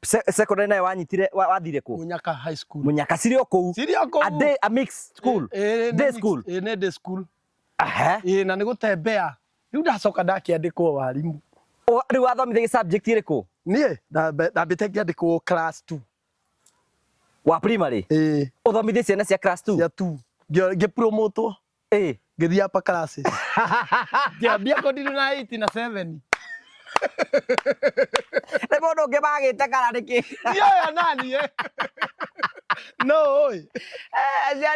Secondary nayo wanyitire wathire ku? Munyaka High School. Munyaka cirio ku? A mixed school. Day school. Ne day school. Aha. Na nĩ gũtembea. Rĩu ndacoka ndakĩandĩkwo warimũ. Rĩu wathomithia subject ĩrĩkũ? Niĩ ndambĩte ngĩandĩkwo class 2. Wa primary? Ũthomithie ciana cia class 2? Cia 2. Ngĩpromotwo. Ngĩthiĩ upper classes. Ngĩambia continue na 8 na 7. Nĩ mũndũ ũngĩ magĩte kana nĩkĩ? Yoyo nani no oi.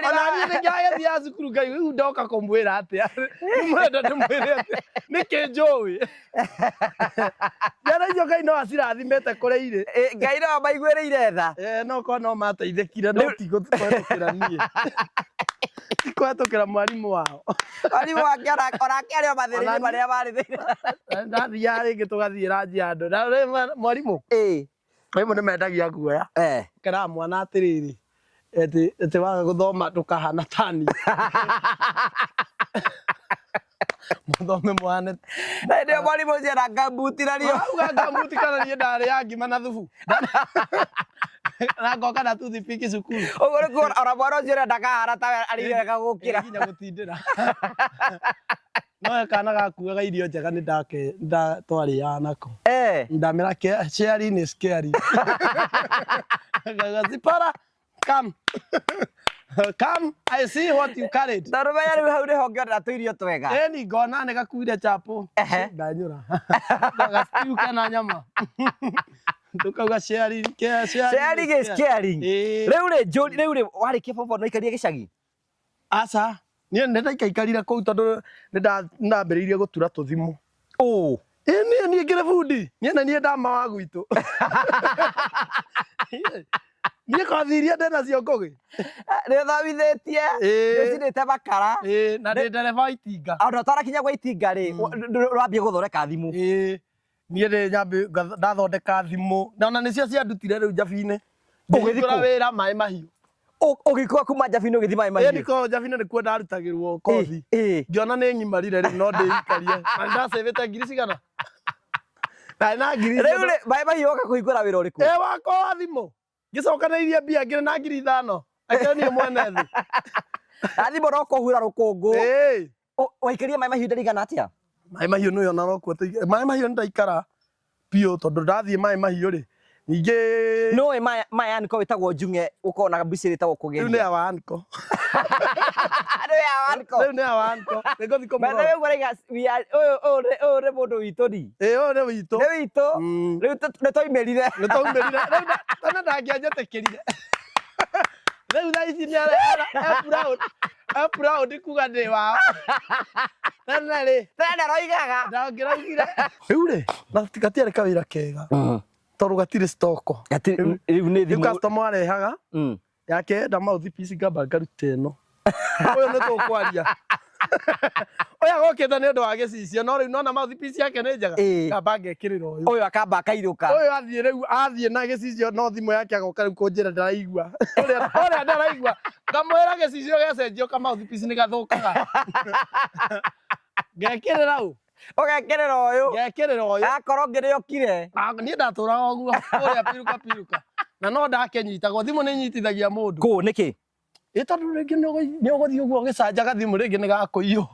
Ona niĩ nĩngĩagĩthiaga cukuru Ngai rĩu ndoka kũmwĩra atĩa. Nĩmwenda ndĩmwĩre atĩa. Nĩkĩ njũĩ. Ciana icio Ngai no acirathimĩte kũrĩa irĩ. Ngai no amaiguĩrĩire tha. No korwo no mateithĩkire no ti gũtũkĩra niĩ. Tikũhetũkĩra mwarimũ wao. Mwarimũ wake onake arĩ o mathĩna-inĩ marĩa marĩ thĩinĩ. Ndathiaga rĩngĩ tũgathiĩ ranji andũ. Na mwarimũ? Mwarimũ nĩmendagia guoya. Keraga mwana atĩrĩrĩ. Atĩ waga gũthoma ndũkahana tani. Mũthome mwana. Na ndio mwarimũ ũcio na gambuti nario. Auga gambuti kana niĩ ndarĩ ya ngima na thubu. Na ngoka na toothpick cukuru. Ũguo nĩ kuona ona mwana ũcio ndakahana ta arĩrega gũkĩra. Nginya gũtindĩra. No kana gakuaga irio njega nĩ ndatwarĩaga nako. Ndamĩra sharing is caring. Gazipara come. Come, I see what you carried. Na rũmenya rĩu hau nĩho ngĩonera tũirio twega. Ĩni ngona nĩ gakuire chapo. Ndanyũra. Gastew kana nyama. Tukauga sharing is caring. Rĩu rĩ warĩkia form 4 no ikaria gĩcagi? Aca, niĩ nĩndaikarire kũu tondũ nĩndambĩrĩirie gũtura tũthimũ. Niĩ ngĩrĩ bundi. Niĩ na niĩ ndama wa gwitũ. Niĩ kothi iria ndĩnacio ngũgĩ. Nĩũthomithĩtie? Nĩũcinĩte makara? Na ndĩ ndereba wa itinga. Ona ũtarakinya gwa itinga rĩ, wambie gũthondeka thimũ? Niĩ ndathondeka thimũ. Na ona nĩcio ciandutire rĩu Njabi-inĩ. Ngĩhingũra wĩra Maĩ Mahiũ. Ũgĩkũa kuma Njabi-inĩ ũgĩthiĩ Maĩ Mahiũ? Ndiko Njabi-inĩ nĩkuo ndarutagĩrwo kothi. Ngĩona nĩ ngimarire rĩu no ndĩikarie. Na ndasavĩte ngiri cigana? Na ngiri. Rĩu Maĩ Mahiũ oka kũhingũra wĩra ũrĩkũ? Wakwa wa thimũ. Ngĩcokanĩrĩirie mbia ngĩrĩ na ngiri 5. Akĩonia mwene thĩ. Thimũ no kũhura rũkũngũ. Waikĩria Maĩ Mahiũ ndarigana atĩa? Maĩ Mahiũ nĩyo na no kuo Maĩ Mahiũ ndaikara piũ tondũ ndathiĩ Maĩ Mahiũ rĩ. Ningĩ no Maĩ Anko wĩtagwo Njung'e ũkorwo na mbica ĩtagwo kũgeria. Rĩu nĩ ya Anko. Rĩu nĩ ya Anko. Nĩngũthiĩ kũmũrora. Bana wewe ũraiga ũyũ nĩ mũndũ witũ ni. Ũyũ nĩ witũ. Nĩ witũ. Rĩu nĩtwoimĩrire. Rĩu tana ndangĩanjĩtĩkĩrire. Rĩu thaa ici nĩ proud kuga ndĩ wao. Tena roigaga. Ndangĩraugire. Rĩu rĩ, gatiarĩ kawĩra kega. Tondũ gatirĩ stoko. Rĩu nĩ thimũ. Customer arehaga. Yake enda mouthpiece ngamba ngaruta ĩno. Ũyũ nĩ tũkwaria. Ũyũ agokĩte nĩ ũndũ wa gĩcicio no rĩu nona mouthpiece yake nĩ njega. Ngamba ngekĩrĩra ũyũ. Ũyũ akamba akairũka. Ũyũ athiĩ rĩu athiĩ na gĩcicio no thimũ yake agoka rĩu kũnjĩra ndaraigua. Ũrĩa ndaraigua. Ngamwĩra gĩcicio gĩacenjio ka mouthpiece nĩ gathũkaga. Ngekĩrĩra ũũ. Ũgekĩrĩra ũyũ. Ngekĩrĩra ũyũ. Akorwo ngĩrĩokire. Niĩ ndatũraga ũguo ũrĩa piruka. Na no ndakenyitagwo thimũ nĩ nyitithagia mũndũ. Kũ nĩkĩ? Tondũ rĩngĩ nĩ ũgũthiĩ ũguo ũgĩcanjaga thimũ rĩngĩ nĩ gakũiywo.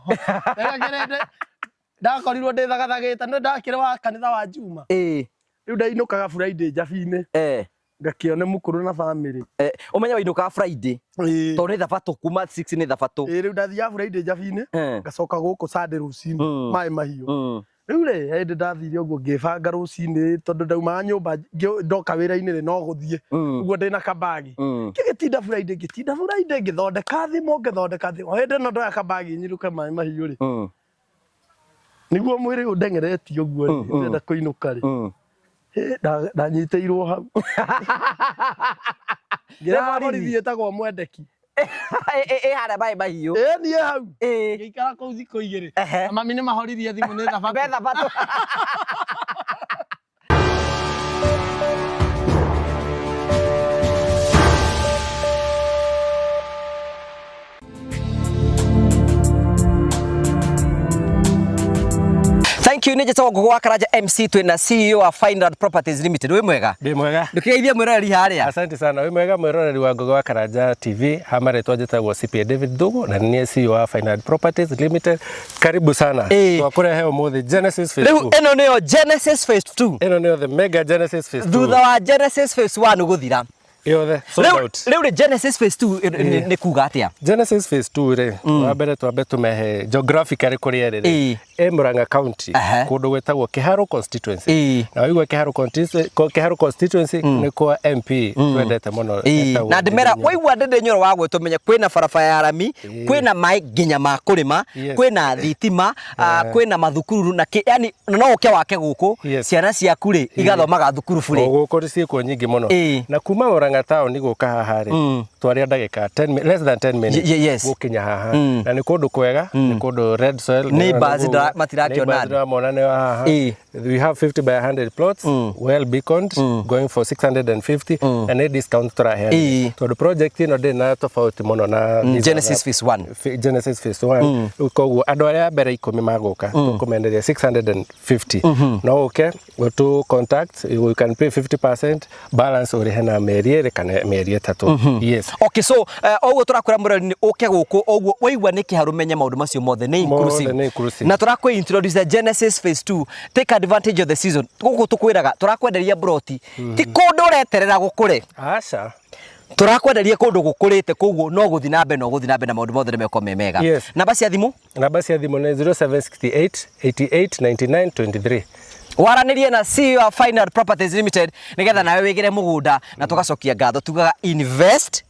Ndakorirwo ndĩthagathagĩte nĩ ndakĩrĩ wa kanitha wa Juma. Rĩu ndainũkaga Friday Njabi-inĩ. Ngakĩone mũkũrũ na family. Ũmenya wainũkaga Friday. Tondũ nĩ thabatũ kuma 6 nĩ thabatũ. Rĩu ndathiaga Friday Njabi-inĩ. Ngacoka gũkũ Sunday rũcinĩ Maĩ Mahiũ. Rĩu rĩ hĩndĩ ndathire ũguo ngĩbanga rũcinĩ tondũ ndaumaga nyũmba ndoka wĩra-inĩ rĩ no gũthiĩ. Ũguo ndĩna kabagi. Ngĩgĩtinda Friday ngĩthondeka thimũ. Hĩndĩ ĩno ndoya kabagi nyirũke Maĩ Mahiũ rĩ. Nĩguo mwĩrĩ ũndengeretie ũguo rĩ ndĩrenda kũinũka rĩ. Ndanyitĩirwo hau. Ngĩraborithi ĩtagwo Mwendeki. Harĩa Maĩ Mahiũ. Niĩ hau. Ngĩikara kũu thikũ 2. Mami nĩ mahoririe thimũ nĩ thabatũ. Thank you nije to Ngũgũ wa Karanja MC twina CEO wa Fineland Properties Limited. Wĩ mwega? Ndĩ mwega. Ndukigeithie mwĩroreri harĩa. Asante sana. Wĩ mwega mwĩroreri wa Ngũgũ wa Karanja TV. Hamarĩtwa njĩtagwo CPA David Ndũgũ na nĩ CEO wa Fineland Properties Limited. Karibu sana. Twakũrehe ũmũthĩ Genesis Phase 2. Rĩu ĩno nĩyo Genesis Phase 2. Ĩno nĩyo the mega Genesis Phase 2. Thutha wa Genesis Phase 1 gũthira. Yothe sold out. Rĩu Genesis Phase 2 nĩ kuga atĩa? Genesis Phase 2 rĩ wa mbere twambe tũmehe geographically kũrĩa rĩrĩ Murang'a County kũndũ gwĩtagwo Kĩharũ constituency. Na waigua Kĩharũ constituency nĩ kwa MP twendete mũno. Na ndĩmera waigua ndĩnyoro wa gwĩtwo menye kwĩna barabara ya rami, kwĩna maĩ nginya ma kũrĩma, kwĩna thitima, kwĩna mathukuru na yani no ũke wake gũkũ ciana ciaku rĩ igathomaga thukuru bure. Gũkũ ciĩkuo nyingĩ mũno. Na kuma Murang'a town gũka haha rĩ twarĩa ndagĩka 10 less than 10 minutes gũkinya haha. Na nĩ kũndũ kwega, nĩ kũndũ red soil. Neighbors matirakĩona. We have 50 by 100 plots, well beaconed, going for 650 and a discount tũraheana. Tondũ project ĩno ndĩ na tofauti mũno na Genesis Phase 1. Genesis Phase 1. Koguo andũ arĩa mbere 10 magũka tũkũmenderia 650. No ũke to contact, you can pay 50%, balance ũrĩhe na mĩeri 2 kana mĩeri 3. Yes. Okay, so oguo tũrakwĩra mũrori nĩ ũke gũkũ oguo waigua nĩ Kĩharũ menye maũndũ macio mothe nĩ inclusive. Na tũrakwe introduce Genesis Phase 2. Take advantage of the season. Gũkũ tũkwĩraga tũrakwenderia broti. Ti kũndũ ũreterera gũkũre. Aca. Tũrakwenderia kũndũ gũkũrĩte koguo no gũthi na mbere na maũndũ mothe nĩmeko memega. Namba cia thimũ? Namba cia thimũ nĩ 0768 88 99 23. Waranĩrie na CEO wa Fineland Properties Limited nĩgetha nawe wĩgĩre mũgũnda na tũgacokia ngatho tugaga invest,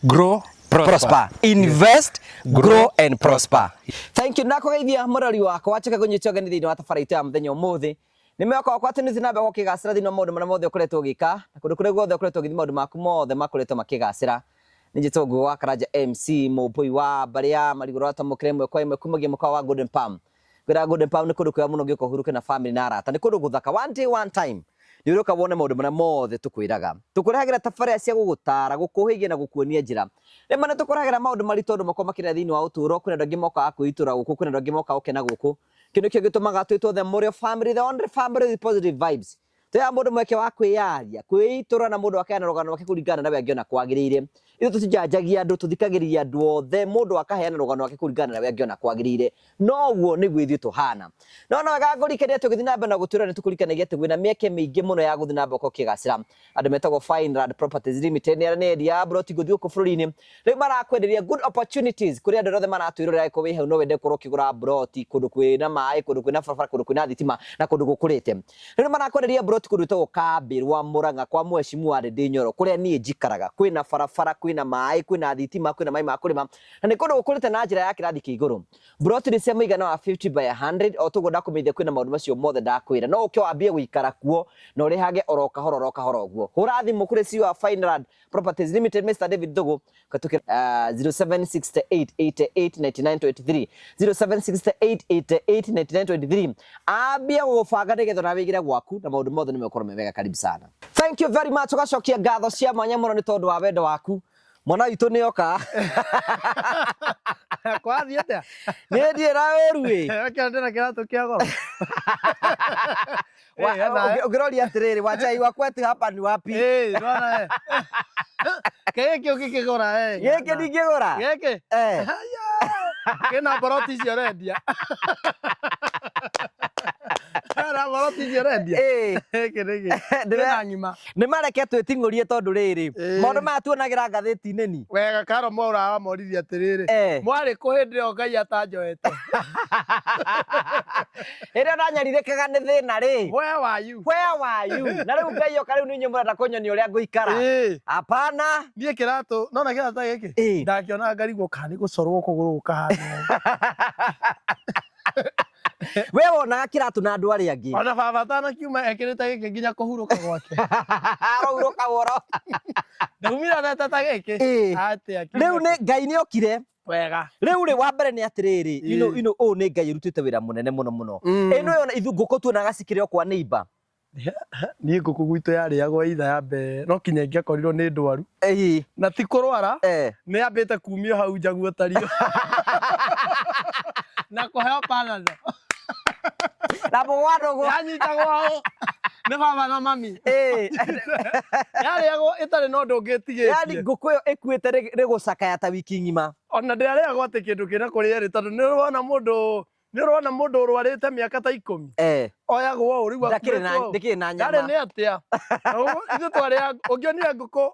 grow, prosper. Invest, grow and prosper. Thank you. Nakugeithia mũrori wakwa wachaka kũnyitio gani thĩinĩ wa tabarĩra ya mũthenya ũmũthĩ. Nĩmeka wakwa atĩ nĩ namba gũkĩgacĩra thĩinĩ wa maũndũ marĩa mothe ũkoretwo ũgĩka na kũndũ kũrĩa guothe ũkoretwo ũgĩthiĩ maũndũ maku mothe makoretwo makĩgacĩra. Nĩ njĩtwo Ngũgũ wa Karanja MC mũmbui wa Mbaria Marigũ atamũkĩre ĩmwe kwa ĩmwe kumagia mũkawa wa Golden Palm. Kwĩra Golden Palm nĩ kũndũ kwega mũno ũngĩũka ũhurũke na family na arata. Nĩ kũndũ gũthaka one day one time. Nĩ ũroka wone maũndũ marĩa mothe tũkwĩraga. Tũkũrehagĩra tabarĩra cia gũgũtara, gũkũhĩgia na gũkuonia njĩra. Rĩmwe nĩ tũkũrehagĩra maũndũ maritũ andũ makoma kĩrĩa thĩinĩ wa ũtũũro. Kwĩna andũ angĩ mokaga kwĩitũra gũkũ, kwĩna andũ angĩ mokaga gũkena gũkũ. Kĩndũ kĩo gĩtũmaga twĩtwo the Morio family, the only family with positive vibes. Tũya mũndũ mweke wa kwĩyaria, kwĩitũra na mũndũ akaheana rũgano rwake kũringana na we angĩona kwagĩrĩire. Ithuĩ tũtijanjagia andũ, tũthikagĩrĩria andũ othe, mũndũ akaheana rũgano rwake kũringana na we angĩona kwagĩrĩire. No guo nĩguo ithuĩ tũhana. No wega ngũrikania tũgĩthiĩ na mbere na gũtũũra nĩ tũkũrikanagia atĩ wĩna mĩeke mĩingĩ mũno ya gũthiĩ na mbere ũkĩgacĩra. Andũ metagwo Fineland Properties Limited nĩ arendia broti gũthiĩ gũkũ bũrũri-inĩ. Rĩu marakwenderia good opportunities kũrĩ andũ othe maratwĩrora ĩko wĩ hau no wende gũkorwo ũkĩgũra broti kũndũ kwĩna maĩ, kũndũ kwĩna barabara, kũndũ kwĩna thitima na kũndũ gũkũrĩte. Rĩu marakwenderia broti kũndũ gwĩtagwo Kambĩrwa Murang'a kwa Mheshimiwa wa Ndĩnyoro kũrĩa niĩ njikaraga. Kwĩna barabara, kwĩna maĩ, kwĩna thitima, kwĩna maĩ ma kũrĩma na nĩ kũndũ gũkũrĩte na njĩra ya kĩrathi kĩa igũrũ. Broti nĩ cia mũigana wa 50 by 100 o tũguo ndakũmenyithia kwĩna maũndũ macio mothe ndakwĩra. No ũke wambie gũikara kuo na ũrĩhage oro kahora ũguo. Hũra thimũ kũrĩ CEO wa Fineland Properties Limited Mr. David Ndũgũ katukira 0768889923 0768889923 ambia gũbanga nĩgetha na wĩigĩre gwaku na maũndũ mothe nĩmekorwo memega. Karibu sana. Thank you very much. Ũgacokia ngatho cia mwanya mũno nĩ tondũ wa wendo waku. Mwana witũ nĩ oka. Kwathiĩ atĩa? Nĩ ndiĩra ũru ĩ. Reke ndĩna kĩratũ kĩa goro. Ũngĩroria atĩrĩrĩ Wanjai wakweti hapa ni wapi? Rona gĩkĩ ũngĩkĩgũra gĩkĩ ndingĩgũra gĩkĩ kĩna mboroti icio ũrendia. Nĩ mareke twĩting'ũrie tondũ rĩrĩ maũndũ maya tuonagĩra ngathĩti-inĩ ni wega Karo Mwaũra wamoririe atĩrĩrĩ mwarĩ kũ hĩndĩ ĩyo Ngai atanjoete ĩrĩa ũranyarirĩkaga nĩ thĩna rĩ where were you na rĩu Ngai oka rĩu nĩ inyuĩ mũrenda kũnyonia ũrĩa ngũikara hapana niĩ kĩratũ nona kĩratũ gĩkĩ ndakĩona ngarigwo kana nĩ gũcorwo kũgũrũ gũkahana we wonaga kĩratũ na andũ arĩa angĩ ona baba atanakiuma ekĩrĩte gĩkĩ nginya kũhurũka gwake arahurũka woro ndaumire nete ta gĩkĩ atĩa rĩu nĩ Ngai nĩ okire wega rĩu rĩ wa mbere nĩ atĩrĩrĩ ino ũũ nĩ Ngai ũrutĩte wĩra mũnene mũno ĩno yona ithu ngũkũ tuonaga cikĩrĩ o kwa neighbor niĩ ngũkũ gwitũ yarĩagwo itha ya mbere no kinya ingĩakorirwo nĩ ndwaru na ti kũrwara nĩ yambĩte kumio hau njaguo tario na kũheo panado na mũgwandũgũ yanyitagwo hau nĩ baba na mami yarĩagwo ĩtarĩ na ũndũ ũngĩtigĩtie yani ngũkũ ĩyo ĩkuĩte rĩgũcakaya ta wiki ng'ima ona ndĩarĩagwo atĩ kĩndũ kĩna kũrĩa rĩ tondũ nĩ ũrona mũndũ ũrwarĩte mĩaka ta 10 oyagwo ũũ rĩu ndakĩrĩ na nyama nĩ atĩa ithuĩ twarĩa ũngĩonire ngũkũ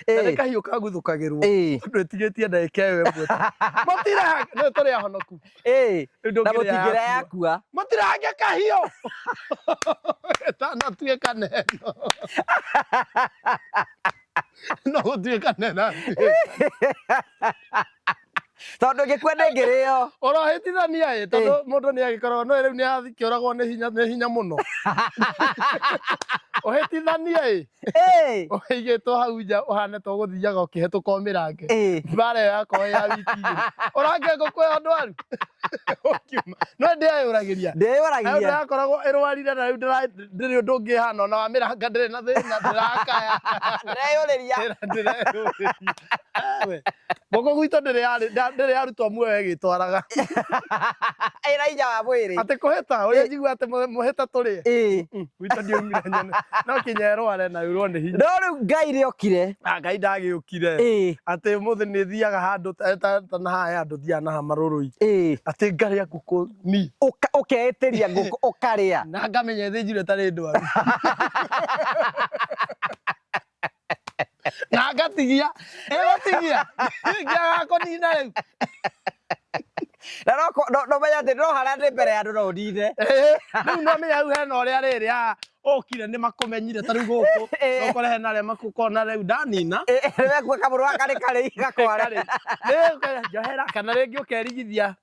nĩ kahiũ kaguthũkagĩrwo tondũ ĩtigĩtie ndagĩka ĩyo ĩmwe mũtirage nĩ tũrĩ ahonoku na mũtingĩra yakua mũtirage kahiũ tanatuĩka neno no gũtuĩka nena tondũ ngĩkua ndĩngĩrĩo ũrohĩtithania ĩ tondũ mũndũ nĩ agĩkoragwo no rĩu nĩ akĩũragwo nĩ hinya mũno ũhĩtithania ĩ ũigĩtwo hau nja ũhane to gũthiaga ũkĩhetũka ũmĩrange mbara ĩyo yakorwo ya wiki ũrange ngũkũ ĩyo ndwaru no ndĩyũragĩria yakoragwo ĩrwarire na rĩu ndĩrĩ ũndũ ũngĩhana ona wamĩranga ndĩrĩ na thĩna ndĩrakaya ndĩreyũrĩria ngũkũ gwitũ ndĩrĩ yarutwo muoyo ĩgĩtwaraga ĩra hinya wa mwĩrĩ atĩ kũhĩta ũrĩa njigua atĩ mũhĩta tũrĩe gwitũ ndiaumire nyone no kinya ĩrware na yurwo nĩ hinya no rĩu Ngai rĩokire Ngai ndagĩũkire atĩ ũmũthĩ nĩ thiaga handũ ta na haya andũ thiaga na marũrũ atĩ ngarĩa ngũkũ ni ũkeĩtĩria ngũkũ ũkarĩa na ngamenya ĩthĩnjirwo ĩtarĩ ndwaru na ngatigia ĩgũtigia ngĩaga kũnina rĩu na no menya atĩ no harĩa ndĩ mbere ya andũ no ũnine rĩu no menya rĩu hena ũrĩa rĩrĩ ũkire nĩ makũmenyire ta rĩu gũkũ no kore hena arĩa makũkona rĩu ndanina wekua kamũrũ gaka karĩ gakwara njohera kana rĩngĩ ũkerigithia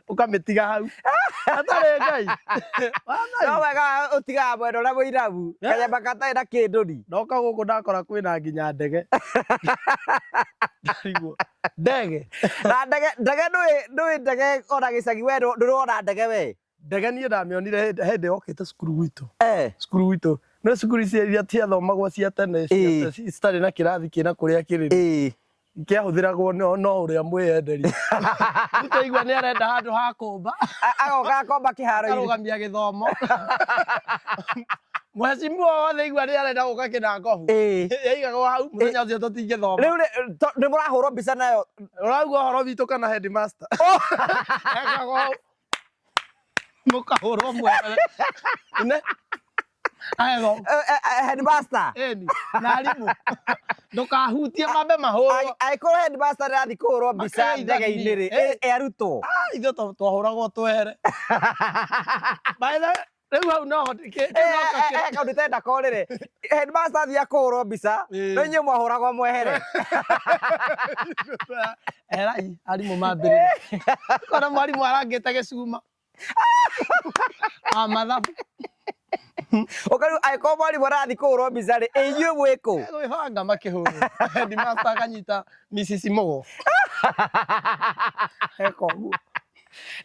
ũkamĩtiga hau atarĩ Ngai no wega ũtigaga mwena ũrĩa mũirabu kanyama gatarĩ na kĩndũri ndoka gũkũ ndakora kwĩna nginya ndege ndege na ndege ndũĩ ndege ona gĩcagi we ndũrona ndege we ndege niĩ ndamĩonire hĩndĩ yokĩte cukuru gwitũ no cukuru iria ciathomagwo cia tene citarĩ na kĩrathi kĩna kũrĩa kĩrĩ kĩahũthĩragwo no ũrĩa mwĩyenderi tũigua nĩ arenda handũ ha kũmba agoka akomba kĩharo-inĩ arũgamia gĩthomo mheshimiwa wothe igua nĩ arenda gũka kĩnangohu yaigagwo hau mũthenya ũcio tũtingĩthoma rĩu nĩ mũrahũrwo mbica nayo ũraigua ũhoro witũ kana headmaster ekagwo hau mũkahũrwo mwere headmaster na arimũ ndũkahutie mambe mahũrwo angĩkorwo headmaster nĩrathiĩ kũhũrwo mbica ndege-inĩ rĩ arutwo ithuĩ twahũragwo twere rĩu hau no kaũndũ tenda korĩre headmaster athiĩ kũhũrwo mbica no inyuĩ mwahũragwo mwehere erai arimũ mambĩrĩria kona mwarimũ arangĩte gĩcuma mathabu ũkarĩu angĩkorwo mwarimũ arathiĩ kũhũrwo mbica rĩ inyuĩ mwĩkũ gwĩbanga makĩhũrwo headmaster akanyita Mrs. Mogo eka ũguo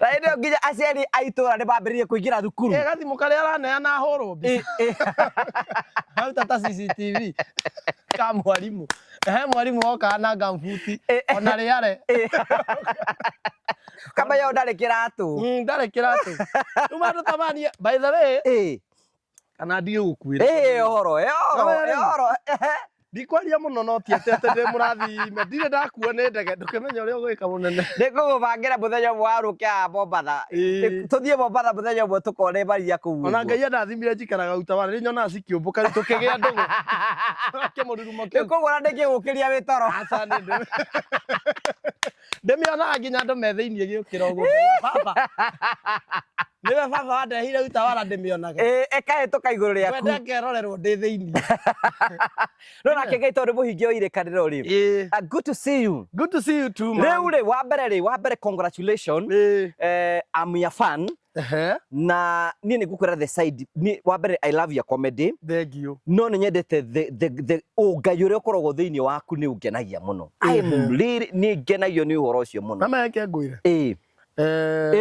na hĩndĩ ĩyo nginya aciari a itũũra nĩ mambĩrĩirie kũingĩra thukuru gathimũ karĩa araneana ahũrwo mbica hau ta CCTV ka mwarimũ mwarimũ oka na gambuti ona rĩare kamenya ndarĩ kĩratũ ndarĩ kĩratũ rĩu andũ tamania by the way kana ndigũkuĩra ũhoro ndikwaria mũno no ti atĩ ndĩ mũrathime ndirĩ ndakuo nĩ ndege ndũkĩmenya ũrĩa ũgwĩka mũnene nĩngũgũbangĩra mũthenya ũmwe wa rũkĩa Mombatha tũthiĩ Mombatha mũthenya ũmwe tũkone maria kũu ona Ngai ndathimire njikaraga utawara rĩ nyonaga cikĩũmbũka tũkĩgĩa ndũgũ kĩmũrurumo kĩu koguo na ndĩngĩgũkĩria wĩ toro ndĩmĩonaga nginya andũ me thĩiniĩ gĩũkĩra ũguo baba nĩwe baba wandehire utawara ndĩmĩonaga ĩkahĩtũka igũrũ rĩaku wende ngerorerwo ndĩ thĩiniĩ no nake Ngai tondũ mũhingia ũirekanĩro rĩ good to see you too man rĩu rĩ wa mbere congratulations I'm your fan na niĩ nĩngũkwĩra the side wa mbere I love your comedy thank you no nĩ nyendete the ũngai ũrĩa ũkoragwo thĩinĩ waku nĩ ũngenagia mũno nĩ ngenagio nĩ ũhoro ũcio mũno na meke ngwĩre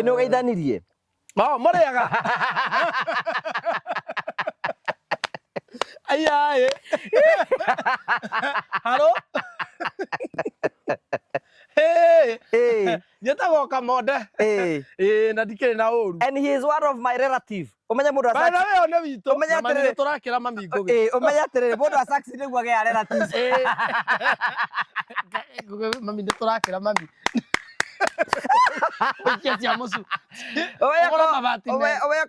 nĩ ũgeithanirie mũrĩaga ayaye haro Njĩtagwo Kamonde. Na ndikĩrĩ na ũru. And he is one of my relative. Ũmenye mũndũ wa Saxi. Bana wewe nĩ witũ. Ũmenye atĩrĩrĩ tũrakĩra mami ngũgĩ. Ũmenye atĩrĩrĩ mũndũ wa Saxi nĩguo agĩa relatives. Mami nĩ tũrakĩra mami. Ũkĩcia mũcu. Oya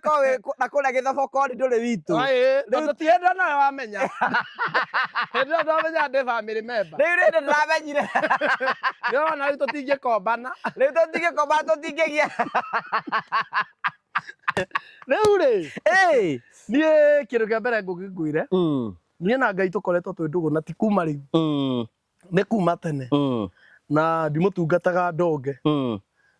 kowe na kũrĩa Gĩthaboko ndũrĩ witũ. Rĩu ti hĩndĩ nawe wamenya. Hĩndĩ ĩyo ndamenya ndĩ family member. Rĩu rĩndĩ ndĩramenyire. Nĩwona rĩu tũtingĩkombana. Rĩu tũtingĩkombana tũtingĩgĩa. Rĩu rĩ. Niĩ kĩndũ kĩa mbere ngũgĩkwĩre. Niĩ na Ngai tũkoretwo twĩ ndũgũ na ti kuma rĩu. Nĩ kuma tene. Na ndimũtungataga ndonge.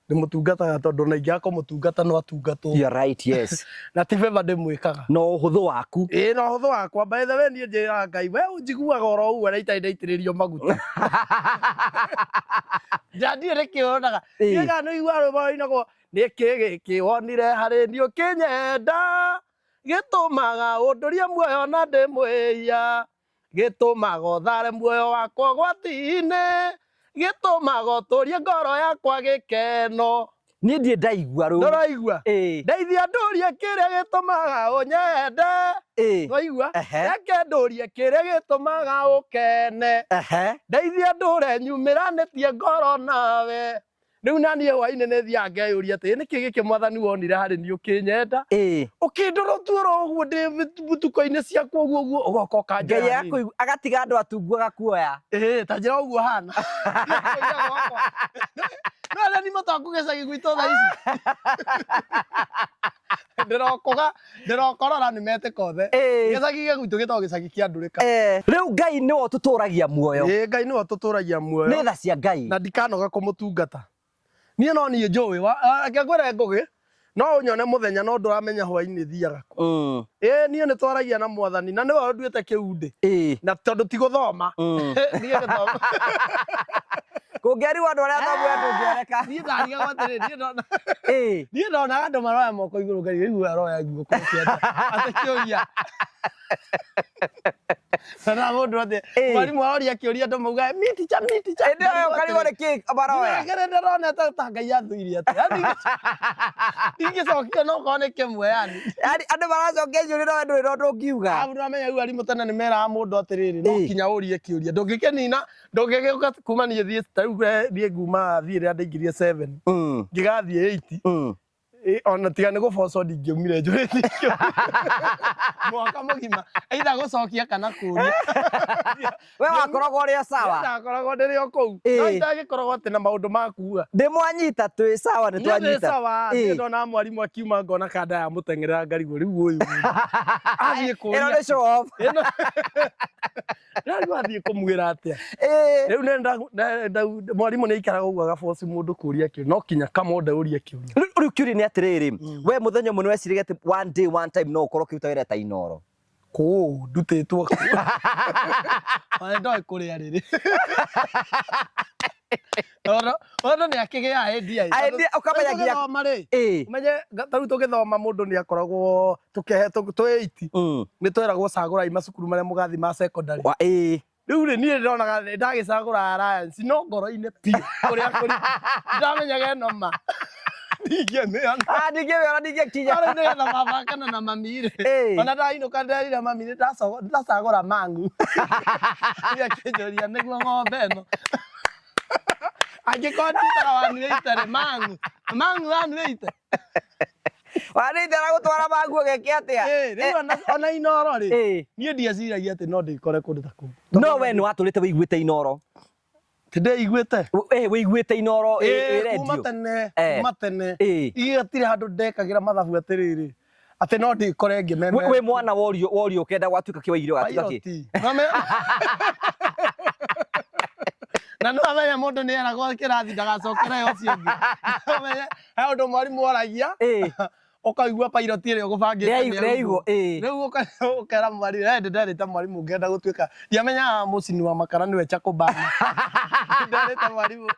Ndimũtungataga tondũ na ingĩaka mũtungata no atungatwo. You are right, yes. Na ti favor ndĩmwĩkaga. No ũhũthũ waku. No ũhũthũ wakwa. By the way niĩ njĩraga Ngai we ũnjiguaga oro ũguo na itarĩ ndaitĩrĩrio maguta. Njandirĩ rĩkĩonaga. Niĩ no igua rũmbo inagwo nĩkĩ gĩkĩ wonire harĩ niĩ ũkĩnyenda. Gĩtũmaga ũndũrie muoyo na ndĩmwĩya. Gĩtũmaga ũthare muoyo wakwa ũgwati-inĩ. Gĩtũmaga ũtũrie ngoro yakwa gĩkeno. Niĩ ndiĩ ndaigua rũu. Ndũraigua? Ndeithia ndũrie kĩrĩa gĩtũmaga ũnyende. Waigua? Reke ndũrie kĩrĩa gĩtũmaga ũkene. Ndeithia ndũre nyumĩranĩtie ngoro nawe. Rĩu na niĩ hwainĩ nĩ thiaga ngeyũria atĩ nĩkĩ gĩkĩ Mwathani wonire harĩ niĩ ũkĩnyenda. Ũkĩndũrũtua ũguo ndĩ mbutuko-inĩ ciakwa ũguo ũgoka ũkanjĩra Ngai agatiga andũ atungu agakuoya. Ta njĩra ũguo hana. No arĩa nĩ mũtongu gĩcagi gwitũ thaa ici. Ndĩrokorora nĩ metĩka othe. Gĩcagi gĩa gwitũ gĩtagwo gĩcagi kĩa Ndũrĩka. Rĩu Ngai nĩwe ũtũtũragia muoyo. Ngai nĩwe ũtũtũragia muoyo. Nĩ tha cia Ngai. Na ndikanoga kũmũtungata. Niĩ no niĩ njũĩ ngĩkwĩra ngũgĩ no ũnyone mũthenya no ndũramenya hwainĩ thiaga kũ. Niĩ nĩ twaragia na Mwathani na nĩwe nduĩte kĩundĩ. Na tondũ ti gũthoma. Niĩ gĩthoma. Kũngĩarirwo andũ arĩa athomu ndũngĩoneka. Niĩ ndariga gwathĩrĩ niĩ ndonaga andũ maroya moko igũrũ ngaigua aroya guoko kĩanda. Atakĩũria. Sana mũndũ atĩ mwarimũ aroria kĩũria andũ mauga me teacher. Ĩndĩ ĩyo ũkarigwo nĩ kĩ maroya. Ndĩrona ta Ngai athũire atĩ. Ingĩcokia no korwo nĩ kĩmwe yani. Andũ maracokia njũrĩ no ndũrĩ no ndũngiuga. Andũ amenya rĩu arimũ tene nĩ meraga mũndũ atĩrĩrĩ no kinya ũrie kĩũria. Ndũngĩkĩnina ndũngĩgĩũka kuma niĩ thiĩ niĩ nguma thiĩ rĩrĩa ndaingĩrire 7. Ngĩgathiĩ 8. Ona tiga nĩ gũboco ndingĩumire njũrĩte kĩũria. Mwaka mũgima either gũcokia kana kũũria. We wakoragwo ũrĩa sawa. Ndakoragwo ndĩrĩ o kũu. No ndagĩkoragwo atĩ na maũndũ makua. Ndĩmwanyita twĩ sawa nĩ twanyita. Nĩ sawa. Ndona mwarimũ akiuma ngona kanda ya mũteng'erera ngarigwo rĩu ũyũ. Athiĩ kũũria. Ĩno nĩ show off. Rĩu athiĩ kũmwĩra atĩa. Rĩu mwarimũ nĩ aikaraga ũguo agaboci mũndũ kũũria kĩũria. No kinya Kamonde ũrie kĩũria. Rĩu kĩũria nĩ atĩrĩrĩ. We mũthenya mũnene weciragia atĩ one day one time no ũkorwo ũkĩruta wĩra ta Inooro. Kũũ ndutĩtwo kũũ. Ndoĩ kũrĩa rĩrĩ. Ona nĩ akĩgĩa idea. Ũkamenya nginya. Ũmenye tarĩu tũgĩthoma mũndũ nĩ akoragwo tũkĩhetwo twĩ 8. Nĩ tweragwo cagũrai macukuru marĩa mũgathi ma secondary. Rĩu rĩ niĩ ndĩronaga ndagĩcagũra Alliance no ngoro-inĩ ti kũrĩa kũrĩ. Ndamenyaga ĩno ma. Ndingĩmĩona. Ndingĩkinya. Arĩ nĩgetha baba kana na mami rĩ. Ona ndainũka nderire mami nĩ ndacagũra Mang'u. Nĩ akĩnjũria nĩguo ng'ombe ĩno. Angĩkorwo nditaga wanĩrĩte rĩ Mang'u wanĩrĩte. Wanĩrĩte gũtwara Mang'u ũgeke atĩa? Rĩu ona Inooro rĩ. Niĩ ndieciragia atĩ no ndĩkore kũndũ ta kũu. No we nĩ watũrĩte wĩiguĩte Inooro. Ndĩiguĩte. Wĩiguĩte Inooro radio. Kuma tene. Gũtirĩ handũ ndekagĩra mathabu atĩrĩrĩ. Atĩ no ndĩkore ngĩmena. Wĩ mwana worio ũkenda gwatuĩka kĩwaigire watuĩka kĩ? Na no amenya mũndũ nĩ eragwo kĩrathi ndagacokere yo ciothe. He ũndũ mwarimũ oragia. Ũkaigua pilot ĩrĩa ũgũbangĩte. Rĩu ũkera mwarimũ nderĩte mwarimũ ngenda gũtuĩka. Ndiamenyaga mũcini wa makara nĩwe Chakobana. Nderĩte mwarimũ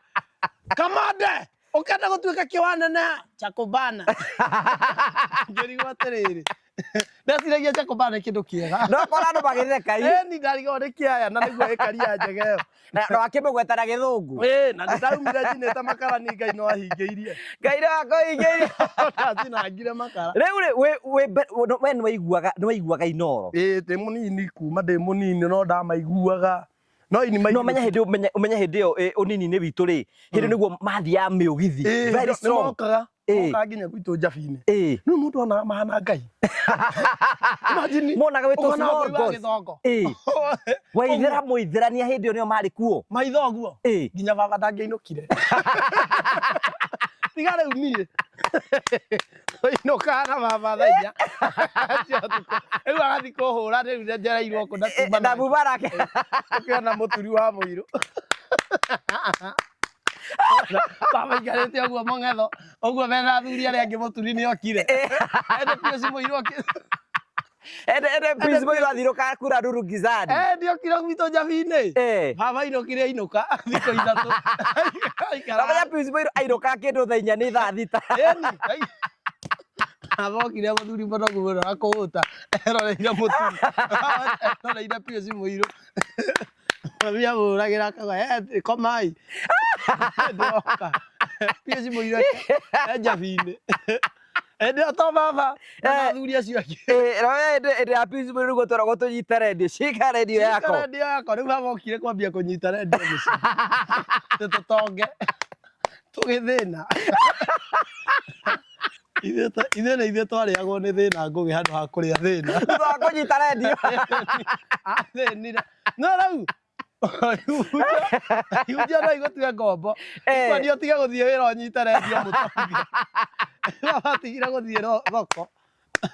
Kamonde ũkenda gũtuĩka kĩwanene Chakobana. Ngĩrigwo atĩrĩrĩ ndeciragia Jacob nĩ kĩndũ kĩega no kora andũ magĩtheka ni ndarigwo nĩ kĩaya na nĩguo ĩkaria njega ĩyo na akĩmũgweta na gĩthũngũ na nĩndaumire njinĩte makara ni Ngai no ahingĩirie Ngai no akũhingĩirie ndacinangire makara rĩu we nĩ waiguaga inoro ndĩ mũnini kuma ndĩ mũnini no ndamaiguaga no menya hĩndĩ ĩyo ũnini-inĩ witũ rĩ hĩndĩ nĩguo mathiaga mĩũgithi very strong mokaga nginya gwitũ Njabi-inĩ rĩu mũndũ onaga mahana Ngai imagine monaga wĩtwo small gods waithĩra mũithĩrania hĩndĩ ĩyo nĩo marĩ kuo maithoguo nginya baba ndangĩinũkire tiga rĩu niĩ inũkaga na baba thaa inya rĩu agathiĩ kũhũra rĩu njereirwo kũ ndamuma nake ũkĩona mũturi wa mũirũ baba ikarĩte ũguo mũng'etho ũguo mena athuri arĩa angĩ mũturi nĩokire ende Pius Mũirũ ende Pius Mũirũ athirũka kura Nuru Gizani ndiokire gwitũ Njabi-inĩ baba ainũkire ainũka thikũ ithatũ baba Pius Mũirũ ainũka kĩndũ thaa inya nĩ thaa thita abokire mũthuri mũnogu mũno akũhũta eroreire mũturi eroreire Pius Mũirũ mami amũragĩra akaga komai ndoka Pius Mũirũ Njabi-inĩ ende to baba na athuri acio angĩ ende ya Pius Mũirũ gũtwarwo tũnyite redio cika redio yako rĩu baba okire kwambia kũnyita redio mũciĩ tũtonge tũgĩthĩna ithuĩ twarĩagwo nĩ thĩna ngũgĩ handũ ha kũrĩa thĩna thutha wa kũnyita redio athĩnire no rĩu ihunjia no igũtige ngombo kwani ũtige gũthiĩ wĩra ũnyite redio mũtonge atigire gũthiĩ thoko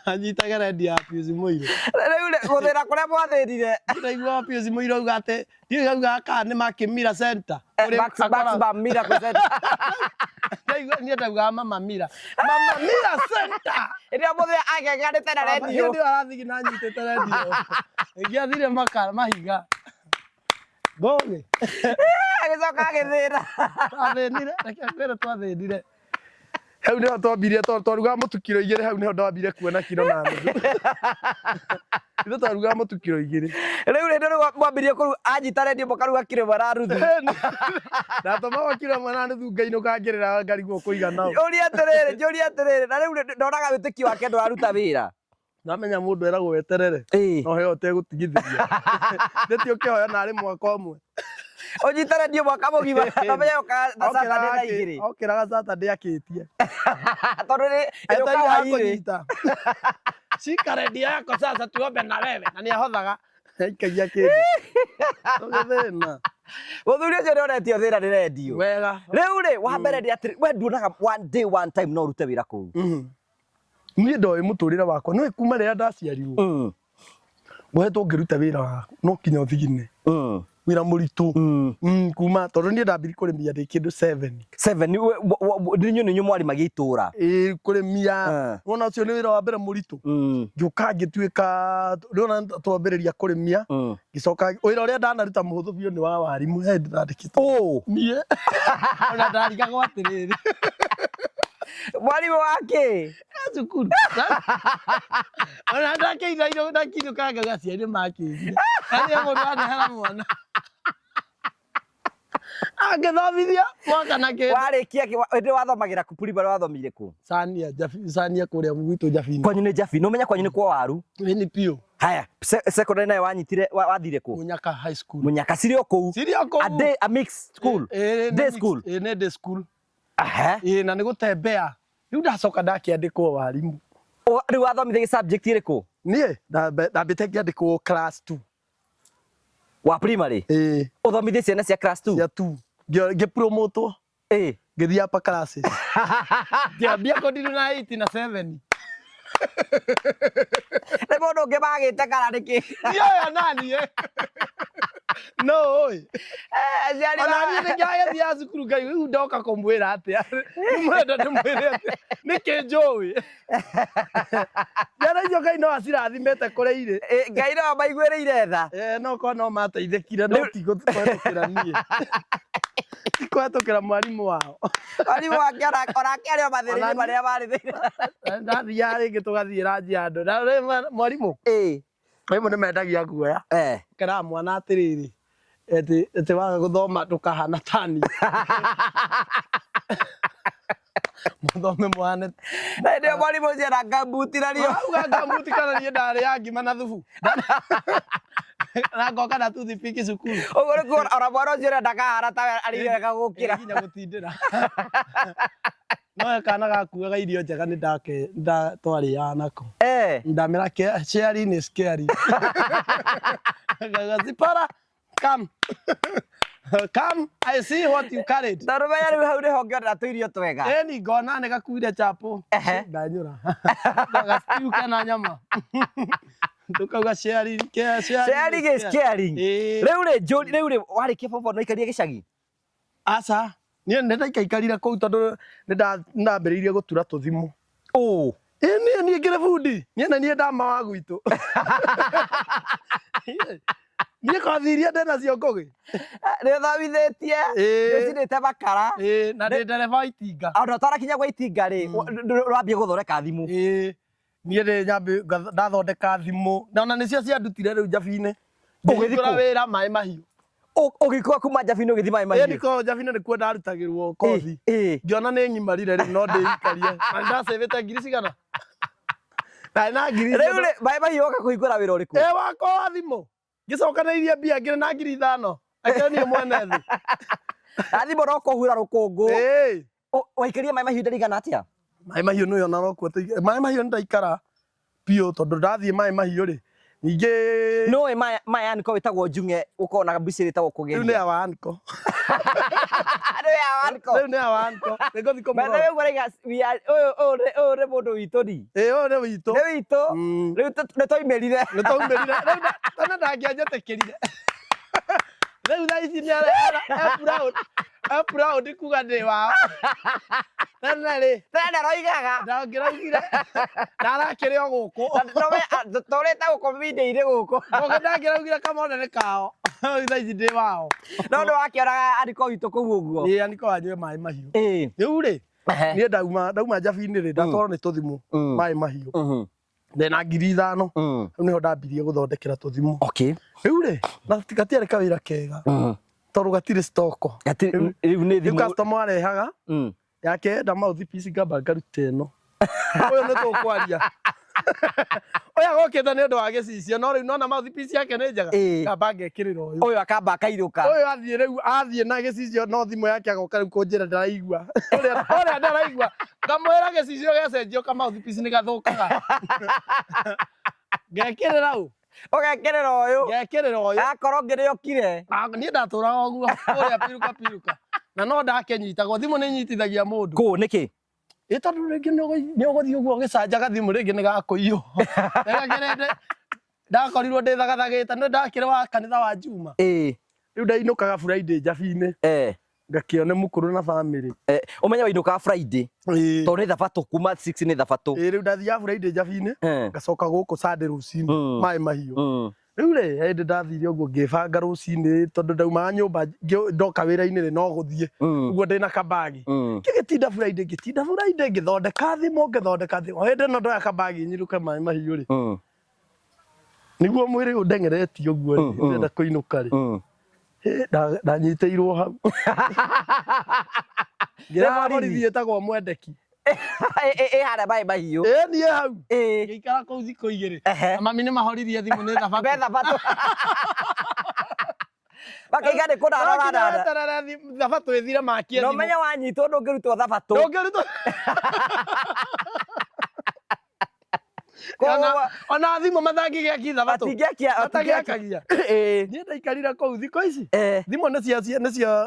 anyitage redio ya Pius Mũirũ rĩu gũthĩra kũrĩa mwathĩrire ndaigua Pius Mũirũ auga atĩ ndiũĩ auga kana nĩ Makimira Center Maximum Miracle Center niĩ ndaugaga Mama Mira Center ĩrĩa mũthĩ ageganĩte na redio hĩndĩ ĩyo arathigi na nyitĩte redio ĩngĩathire makara mahiga ngũgĩ agĩcoka agĩthĩra twathĩnire reke kwĩre twathĩnire hau nĩho twambirie twarugaga mũtu kiro 2 hau nĩho ndambire kuona kiro na nuthu ithuĩ twarugaga mũtu kiro 2 rĩu nĩndĩ mwambirie kũruga anyita redio mũkaruga kiro 1 na nuthu ndatũmagwo kiro 1 na nuthu ngainũka ngĩrĩra ngarigwo kũigana njũria atĩrĩrĩ na rĩu ndonaga wĩtĩkio wake ndũraruta wĩra namenya mũndũ eragwo weterere no heo ũtegũtigithĩria nĩtĩ ũkĩhoya narĩ mwaka ũmwe ũnyita redio mwaka mũgima namenya ũka Saturday na igĩrĩ okĩraga Saturday akĩtie tondũ nĩ kũnyita shika redio yako sasa tuombe na wewe na nĩahothaga ikagia kĩndũ tũgĩthĩna mũthuri ũcio nĩonetio thĩna nĩ redio wega rĩu rĩ wa mbere nĩ atĩ we nduonaga one day one time no ũrute wĩra kũu niĩ ndoĩ mũtũrĩre wakwa no kuma rĩrĩa ndaciarirwo ngohetwo ngĩruta wĩra waku no kinya ũthigine wĩra mũritũ kuma tondũ niĩ ndambirie kũrĩmia ndĩ kĩndũ 7 nĩnyuĩ mwarimagia itũra kũrĩmia wona ũcio nĩ wĩra wa mbere mũritũ ngĩũka ngĩtuĩka rĩona twambĩrĩria kũrĩmia ngĩcoka wĩra ũrĩa ndanaruta mũhũthũ biũ nĩ wa warimũ he ndandĩkĩtwo niĩ ona ndarigagwo atĩrĩrĩ mwarimu wake cukuru ona ndakĩina iro ndakinyũka ngagaciari makĩnjire arĩa mũndũ andehera mwana agĩthomithia mwaka na kĩndũ warĩkia ndĩ wathomagĩra kupuri bara wathomire kũ Sania kũrĩa gwitũ Njabi-inĩ kwanyu nĩ Njabi no menya kwanyu nĩ kwa waru ni piũ haya secondary nayo wanyitire wathire kũ Munyaka high school Munyaka cirĩ o kũu a mixed school day school nĩ day school na nĩ gũtembea rĩu ndacoka ndakĩandĩkwo warimũ rĩu wathomithagia subject ĩrĩkũ niĩ ndambĩte ngĩandĩkwo class 2 wa primary ũthomithie ciana cia class 2 cia 2 ngĩpromotwo ngĩthiĩ upper classes ngĩambia kũndiru na 8 na 7 nĩ mũndũ ũngĩ magĩte kana nĩkĩ nĩoyo nani no oi ona niĩ nĩngĩagĩthiaga cukuru Ngai rĩu ndoka kũmwĩra atĩa nĩmwenda ndĩmwĩre atĩa nĩkĩ njũĩ ciana icio Ngai no acirathimĩte kũrĩa irĩ Ngai no amaiguĩrĩire tha no korwo no mateithĩkire no tigũtũkĩra niĩ tikũhetũkĩra mwarimũ wao. Mwarimũ wake onake arĩ o mathĩna-inĩ marĩa marĩ thĩinĩ. Ndathiaga rĩngĩ tũgathiĩ ranji handũ. Na rĩu mwarimũ, rĩmwe nĩmendagia guoya. Ngera mwana atĩrĩrĩ, ati waga gũthoma ndũkahana tani. Muthome mwana. Na ndio mwarimũ ũcio na gambuti nario. Uga gambuti kana niĩ ndarĩ ya ngima na thubu. Na ngoka na toothpick cukuru. Ũguo nĩ kuona ona mwana ũcio ndakahana ta arĩrega gũkĩra. Nginya gũtindĩra. No kana gakuaga irio njega nĩ ndatwarĩaga nako. Ndamera sharing is caring. Zipora, come. Come, I see what you carried. Ndarũmenya rĩu hau nĩho ngĩonera tũirio twega. Ĩni ngona nĩ gakuire chapo. Ndanyũra. Gastew kana nyama. Tukauga sharing is caring. Rĩu rĩ warĩkia form 4 no ikarie gĩcagi? Aca, niĩ nĩndaikarire kũu tondũ nĩndambĩrĩirie gũtura tũthimũ. Niĩ ngĩrĩ bundi. Niĩ ndama wa gwitũ. Niĩ kothi iria ndĩnacio ngũgĩ. Nĩũthomithĩtie, nĩũcinĩte makara. Na ndĩ ndereba wa itinga. Ona ũtarakinya gwa itinga rĩ, ũrambia gũthondeka thimũ. Niĩ ndathondeka thimũ. Na ona nĩcio ciandutire rĩu Njabi-inĩ. Ngĩhingũra wĩra Maĩ Mahiũ. Ũgĩkua kuma Njabi-inĩ ũgĩthiĩ Maĩ Mahiũ? Ndiko Njabi-inĩ nĩkuo ndarutagĩrwo kothi. Ngĩona nĩ ngimarire rĩu no ndĩikarie. Na ndasavĩte ngiri cigana. Na ngiri. Rĩu Maĩ Mahiũ oka kũhingũra wĩra ũrĩkũ? Wakwa wa thimũ. Ngĩcokanĩirie mbia ngĩrĩ na ngiri 5. Acio niĩ mwene thĩ. Na thimũ no kũhura rũkũngũ. Waikaria Maĩ Mahiũ ndarigana atĩa? Maĩ Mahiũ nĩyo na nokuo Maĩ Mahiũ nĩndaikara piũ tondũ ndathiĩ Maĩ Mahiũ rĩ. Ningĩ no Maĩ Anko wĩtagwo Njung'e ũkorwo na mbica ĩtagwo kũgeria. Rĩu nĩ ya Anko. Rĩu nĩ ya Anko. Nĩngũthiĩ kũmũrora. Mena rĩu ũraiga ũyũ nĩ mũndũ witũ ni. Ũyũ nĩ witũ. Nĩ witũ. Rĩu nĩtwaumĩrire. Rĩu ndangĩanjĩtĩkĩrire. Rĩu thaa ici nĩ proud kuga ndĩ wao. Tene roigaga. Ndangĩroigire. Ndarakĩrĩ o gũkũ. Tũrĩte gũkũ video-inĩ gũkũ. Ndangĩroigire kamone kao. Thaa ici ndĩ wao. No ndwakĩonaga Aniko witũ kũu ũguo? Aniko wanyue Maĩ Mahiũ. Rĩu rĩ, niĩ ndauma Njabi-inĩ rĩ, ndatwarwo nĩ tũthimũ Maĩ Mahiũ. Ndĩna ngiri 5. Rĩu nĩho ndambirie gũthondekera tũthimũ. Rĩu rĩ, gatiarĩ kawĩra kega. Tondũ gatirĩ stoko. Rĩu customer arehaga. Yake enda mouthpiece ngamba ngaruta ĩno. Ũyũ nĩ tũkwaria. Ũyũ agokĩte nĩ ũndũ wa gĩcicio no rĩu nona mouthpiece yake nĩ njega. Ngamba ngekĩrĩra ũyũ. Ũyũ akamba akairũka. Ũyũ athiĩ na gĩcicio no thimũ yake agoka rĩu kũnjĩra ndaraigua. Ũrĩa ndaraigua. Ngamwĩra gĩcicio gĩacenjio ka mouthpiece nĩ gathũkaga. Ngekĩrĩra ũũ. Ũgekĩrĩra ũyũ. Ngekĩrĩra ũyũ. Akorwo ngĩrĩokire. Niĩ ndatũraga ũguo. Ũrĩa piruka. Na no ndakĩnyitagwo thimũ nĩ nyitithagia mũndũ. Kũ nĩkĩ? Tondũ rĩngĩ nĩ ũgũthiĩ ũguo ũgĩcanjaga thimũ rĩngĩ nĩ gakũiywo. Ndakorirwo ndĩthagathagĩte nĩ ndakĩrĩ wa kanitha wa Juma. Rĩu ndainũkaga Friday Njabi-inĩ. Ngakĩone mũkũrũ na family. Ũmenye wainũkaga Friday. Tondũ nĩ thabatũ kuma 6 nĩ thabatũ. Rĩu ndathiaga Friday Njabi-inĩ. Ngacoka gũkũ Sunday rũcinĩ Maĩ Mahiũ. Rĩu rĩ hĩndĩ ndathire ũguo ngĩbanga rũcinĩ tondũ ndaumaga nyũmba ndoka wĩra-inĩ rĩ no gũthiĩ. Ũguo ndĩna kabagi. Ngĩgĩtinda Friday ngĩthondeka thimũ. Hĩndĩ ĩno ndoya kabagi nyirũke Maĩ Mahiũ rĩ. Nĩguo mwĩrĩ ũndengeretie ũguo rĩ ndĩrenda kũinũka rĩ. Ndanyitĩirwo hau. Ngĩra borithi ĩtagwo Mwendeki. Harĩa Maĩ Mahiũ. Niĩ hau. Ngĩikara kũu thikũ 2. Mami nĩ mahoririe thimũ nĩ thabatũ. Makaiga nĩ kũna arora. Thabatũ ĩthire makie thimũ. No menya wanyitwo ndũngĩrutwo thabatũ. Ona thimũ mathangĩgĩakia thabatũ. Matingĩakia. Niĩ ndaikarire kũu thikũ ici. Thimũ nĩcio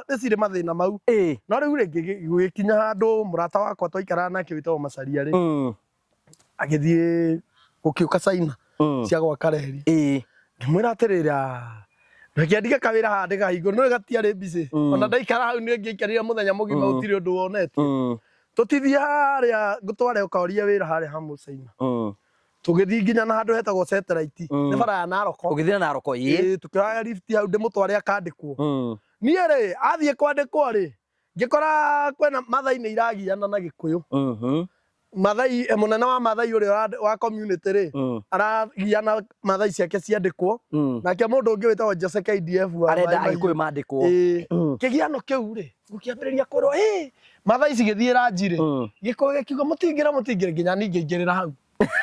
cirĩ mathĩna mau. No rĩu rĩngĩ gũgĩkinya handũ mũrata wakwa twaikaraga nake wĩtagwo Macharia rĩ. Agĩthiĩ gũkĩũka China cia gwaka reri. Ngĩmwĩra atĩrĩrĩ ndakĩandike kawĩra haha ndĩkahingũre no gatiarĩ busy. Ona ndaikara hau nĩ ngĩikarire mũthenya mũgima gũtirĩ ũndũ wonete. Tũtithia harĩa ngũtware ũkaorie wĩra harĩa hamwe China. Tũgĩthiĩ nginya na handũ hetagwo Satellite. Nĩ bara ya Naroko. Ũgĩthiĩ Naroko tukioya lift hau ndĩmũtware akandĩkwo. Niĩ rĩ athiĩ kwandĩkwo rĩ ngikora kwena mathai ni iragiana na Gikuyu mathai munene wa mathai uri wa community ri aragiana mathai ciake ciandikwo nake mundu ungi witagwo Jose KDF arenda Agikuyu mandikwo kigiano kiu ri gukiambiriria kwirwo mathai cigithie ranjire Gikuyu gikiuga mutingira nginya ningi ingirira hau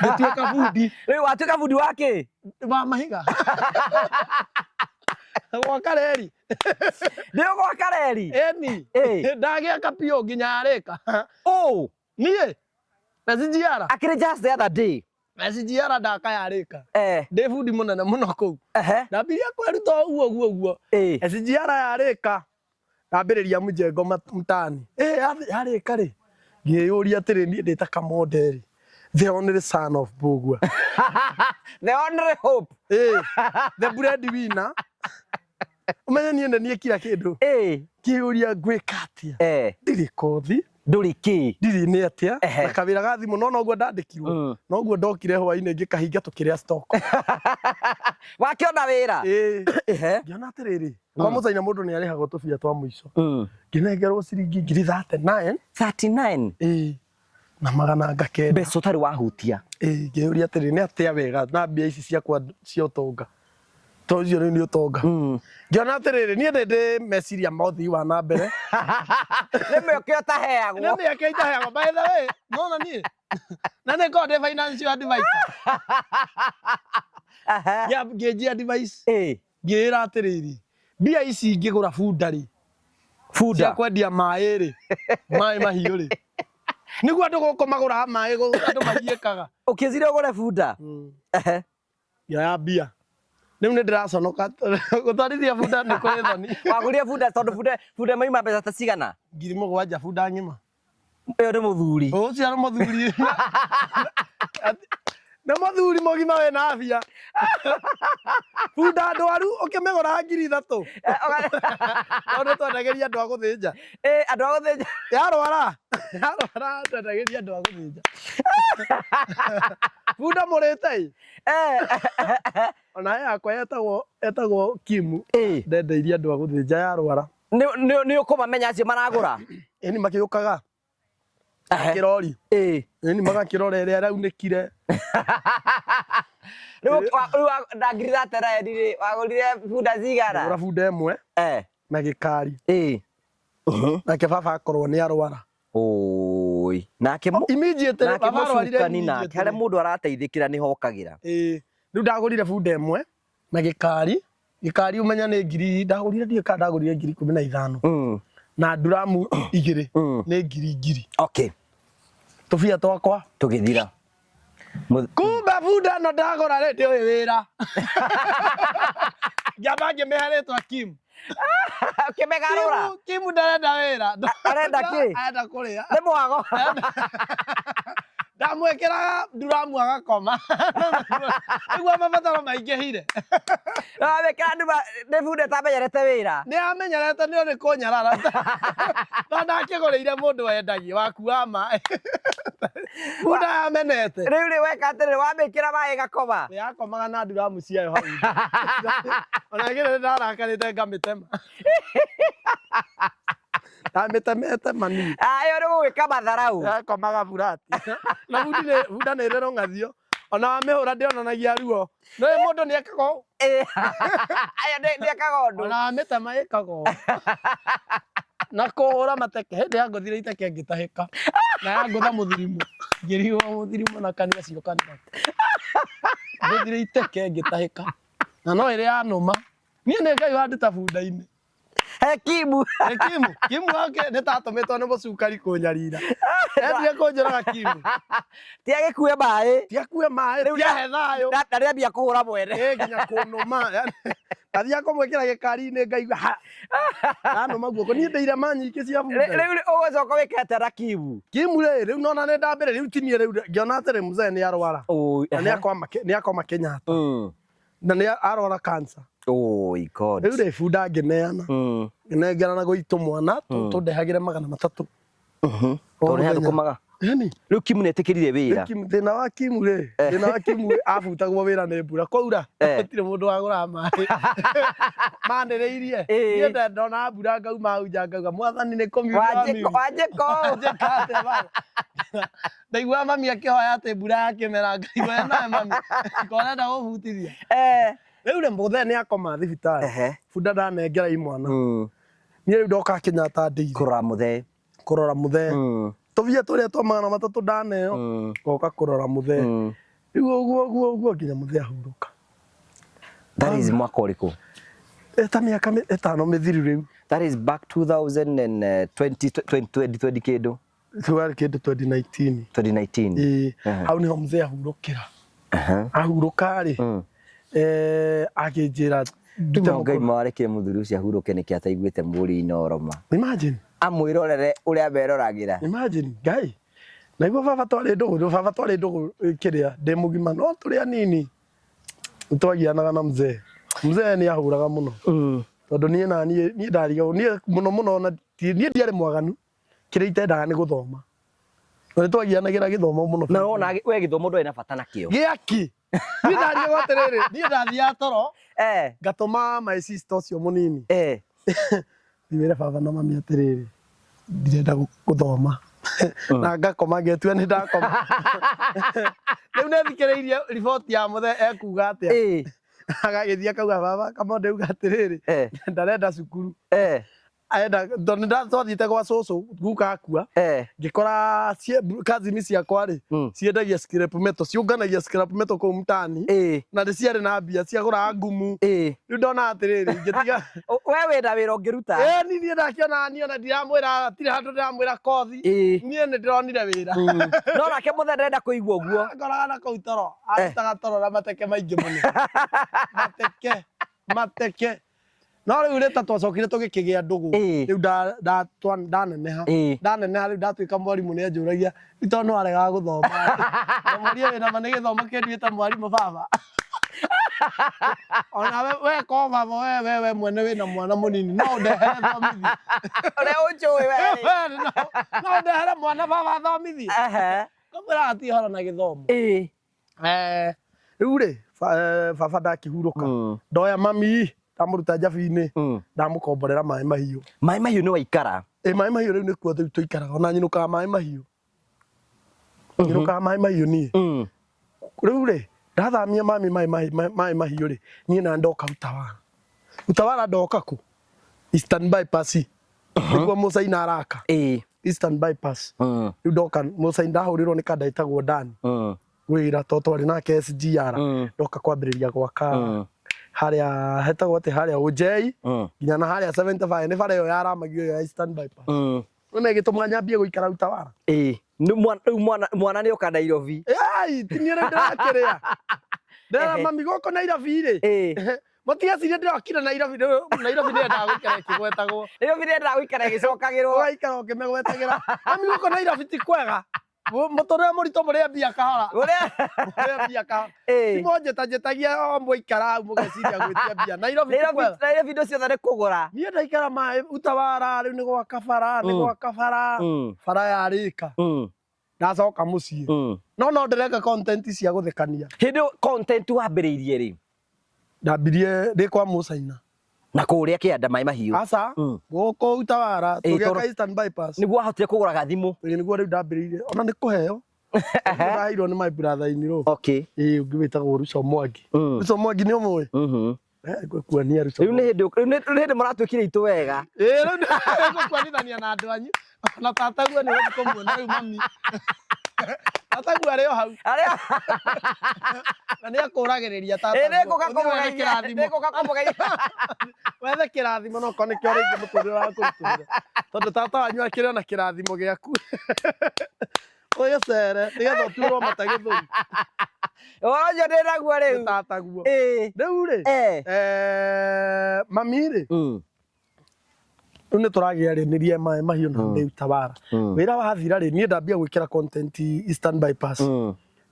ngituika bundi riu watuika bundi wake wa mahiga gwa Kareri ndio gwa Kareri eni ndagiaka pio nginya arika nie Mesijiara akire just the other day Mesijiara ndaka yarika ndi bundi munene muno kuu ndambiria kweruta uguo Mesijiara yarika ndambiriria mujengo mtani yarika ri ngiyuria atiri ni ndita kamoderi the only son of Bugua the only hope the breadwinner umenye niende nie kila kindu kiuria gwika atia ndiri kothi nduri ki ndiri ni atia na kawira ga thimu no noguo ndandikirwo noguo ndokire hwaine ngikahinga tukiria stock wakiona wira ngiona atiriri kwa muthenya mundu ni arihagwo tubia twa muico nginengerwo ciringi 39 na magana ngakenda mbeca utari wahutia ngiuria atiri ni atia wega na mbia ici ciakwa cia utonga tocio ni utonga ngiona atiriri ni ndende meciria mothi wa na mbere nime ukiota heagwo nime ukiota heagwo by the way no ni na ne god financial advisor ya ngeji advice ngira atiriri mbia ici ngigura fundari funda kwendia mai ri mai mahiu ri niguo andu gukomagura mai andu magiekaga ukizire ugure funda ya mbia niu ni ndiraconoka gutwarithia funda ni kuri thoni waguria funda tondu funda mai mbeca ta cigana 7,000 funda ngima iyo ni muthuri ucio ni muthuri na muthuri mogima we na afia funda ndwaru ukimegora 3,000 tondu twendageria andu a guthinja andu a guthinja yarwara twendageria andu a guthinja funda murite ona yakwa etagwo Kimu ndendeirie andu a guthinja yarwara ni ukumamenya acio maragura ni makiukaga kirori ni magakirora ere araunikire riu ndangirira atera ndiri wagurire funda zigara ngura funda imwe na gikari nake baba akorwo ni arwara oi nake immediate baba arwarire nina kare mundu arateithikira ni hokagira riu ndagurire funda imwe na gikari umenya ni ngiri ndagurire ndika ndagurire 15 na duramu 2 ni 2,000 okay tufia twakwa tugithira kumbe funda no ndagora ri ndi wira ngamba ngimeharitwa Kim kimegarura Kim ndarenda wira arenda ki arenda kuria ni mwago ndamwekeraga duramu agakoma niguo mabataro maingihire wekera ni funda tamenyerete wira ni amenyerete ni uri kunyarara no ndakiguriire mundu wendagia wakua mai funda amenete riu ri weka atiri wamikira mai gakoma yakomaga na duramu ciayo hau ona ngire ndarakarite ngamitema Ametameta mani. Ayo ni gwika matharau. Yakomaga burati. Na funda ni rero ngathio. Ona amehura ndionanagia ruo. No mundu ni ekago. Ayo ni ekago ndu. Ona ametama ekago. Na kuhura mateke hindi ya ngothire iteke ngitahika. Na ya ngotha muthirimu. Ngiriwa muthirimu na kania cio kania. Ngothire iteke ngitahika. Na no ire ya numa. Nie ne ngai wandita funda-ini. Kimu wake nitatumitwo ni mucukari kunyarira endire kunjuraga Kimu tiage kuwe mai tiahe thayo na riambia kuhura mwene nginya kunuma athia kumwikira gikari-ini ngaigua anuma guoko ni ndeire manyingi cia funda riu ugucoka wikete na Kimu riu nona ni ndambire riu tinie riu ngiona atiri mzee ni arwara ni akoma Kenyatta na ni arwara cancer oi god riu ri funda ngineana nginengera na guitu mwana tundehagire 300 tone hatu kumaga yani riu Kim netikirire wira thina wa Kim ri thina wa Kim abutagwo wira ni mbura kwaura gutire mundu wagura mai mandereirie niende ndona mbura ngauma unja ngauga mwathani ni komi wanjiko kate bana ndaigua mami akihoya ati mbura yakimera ngaigua na mami ikona nda gubutithia riu le muthe ni akoma thibitari bunda ndanengera imwana ni riu ndoka Kenyatta ndiri kurora muthe tuvia turia twamana matatu ndaneo goka kurora muthe riu uguo nginya muthe ahuruka. That is mwaka uriku? Eta miaka 5 mithiru riu. That is back 2020 kidu. Twari kidu 2019. Hau niho muthe ahurukira. Ahuruka ri akinjira Ngai mwareke muthuri ucio ahuruke niki ataiguite mburi inoroma. Imagine amwirorere uria beroragira. Imagine Ngai naigua baba twari ndugu kiria ndi mugima no turi anini twagianaga na mzee ni ahuraga muno tondu nie ndariga nie muno na nie ndiari mwaganu kiria itendaga ni guthoma no twagianagira githomo muno na wona we githomo ndwe na bata nakio giaki nie ndariga gwaterere nie ndathia toro gatuma my sister ucio munini ndimera baba na mami aterere ndirenda guthoma na ngakoma ngetua ni ndakoma riu nethikiriirie riboti ya muthe ekuga atia agagithia kauga baba kama ndeuga atiriri ndarenda cukuru aenda tondu ndatwathite gwa cucu guka akua ngikora kazini ciakwa ri ciendagia scrap metal ciunganagia scrap metal kuu mtani na ndiciari na mbia ciagura ngumu riu ndona atiriri ngitiga we wina wira ungiruta ni ndakiona niona ndiramwira tiri handu ndiramwira kothi nie ni ndironire wira no nake muthe ndenda kuigua uguo ngoraga na kuu toro arutaga toro na mateke maingi muno mateke no riu rita twacokire tugikigia ndugu riu ndaneneha riu ndatuika mwarimu ni anjuragia ito no arega guthoma mwaria wina mane githoma kenduite mwarimu baba ona we ko baba we mwene wina mwana munini no ndehere thomithi ore unjui we no ndehere mwana baba thomithi kamera ati horo na githomo riu ri baba ndakihuruka ndoya mami ndamuruta njabi-ini ndamukomborera mai mahiu ni waikara mai mahiu riu nikuo tuikaraga ona nyinukaga mai mahiu nyinukaga mai mahiu nie riu ri ndathamia mami mai mahiu ri nie na ndoka utawara ndoka ku Eastern Bypass niguo mucaina araka Eastern Bypass riu ndoka mucaina ndahurirwo ni kada itagwo ndani wira to twari nake SGR ndoka kwambiriria gwaka haria hetagwo ati haria ujei nginya na haria 75 ni bara yo yaramagio ya Eastern Bypass none gituma nyambie guikara utawara ni mwana ni oka Nairobi tinire ndakiria ndara mami goko Nairobi ri matigacirie ndirakira Nairobi ndenda guikara kigwetagwo Nairobi ndenda guikara gicokagirwo gaikara ukimegwetagira mami goko Nairobi ti kwega mutore murito muria mbia kahora muria mbia kahora timoje tajetagia muikara mugeciria gwitia mbia Nairobi ndo ciothe ni kugura nie ndaikara mai utawara riu ni gwa kabara bara ya rika ndacoka mucii no ndireka content cia guthekania hindi content wambiriirie ri ndambirie ndi kwa mucaina na kuria kianda mai mahiu asa goko utawara tugiaka Eastern Bypass niguo ahotire kugura gathimu niguo riu ndambiriire ona ni kuheo ndairwo ni my brother in law ungibitagwo Ruco Mwangi Ruco Mwangi ni umwe kuania Ruco riu ni hindi muratwikire itu wega riu kuanithania na andu anyu na tataguo ni gukomwona riu mami tataguo ari o hau na ni akuragiriria tataguo wethe kirathimo no kone kio ringi muturire waku tondu tata wanyu akiri na kirathimo giaku oyo cere nigetha uturwo matagithuri ojo ndiraguo riu tataguo riu ri mami ri riu ni turagiarinirie mai mahiu na ndi utawara wira wathira ri nie ndambia gwikira content Eastern Bypass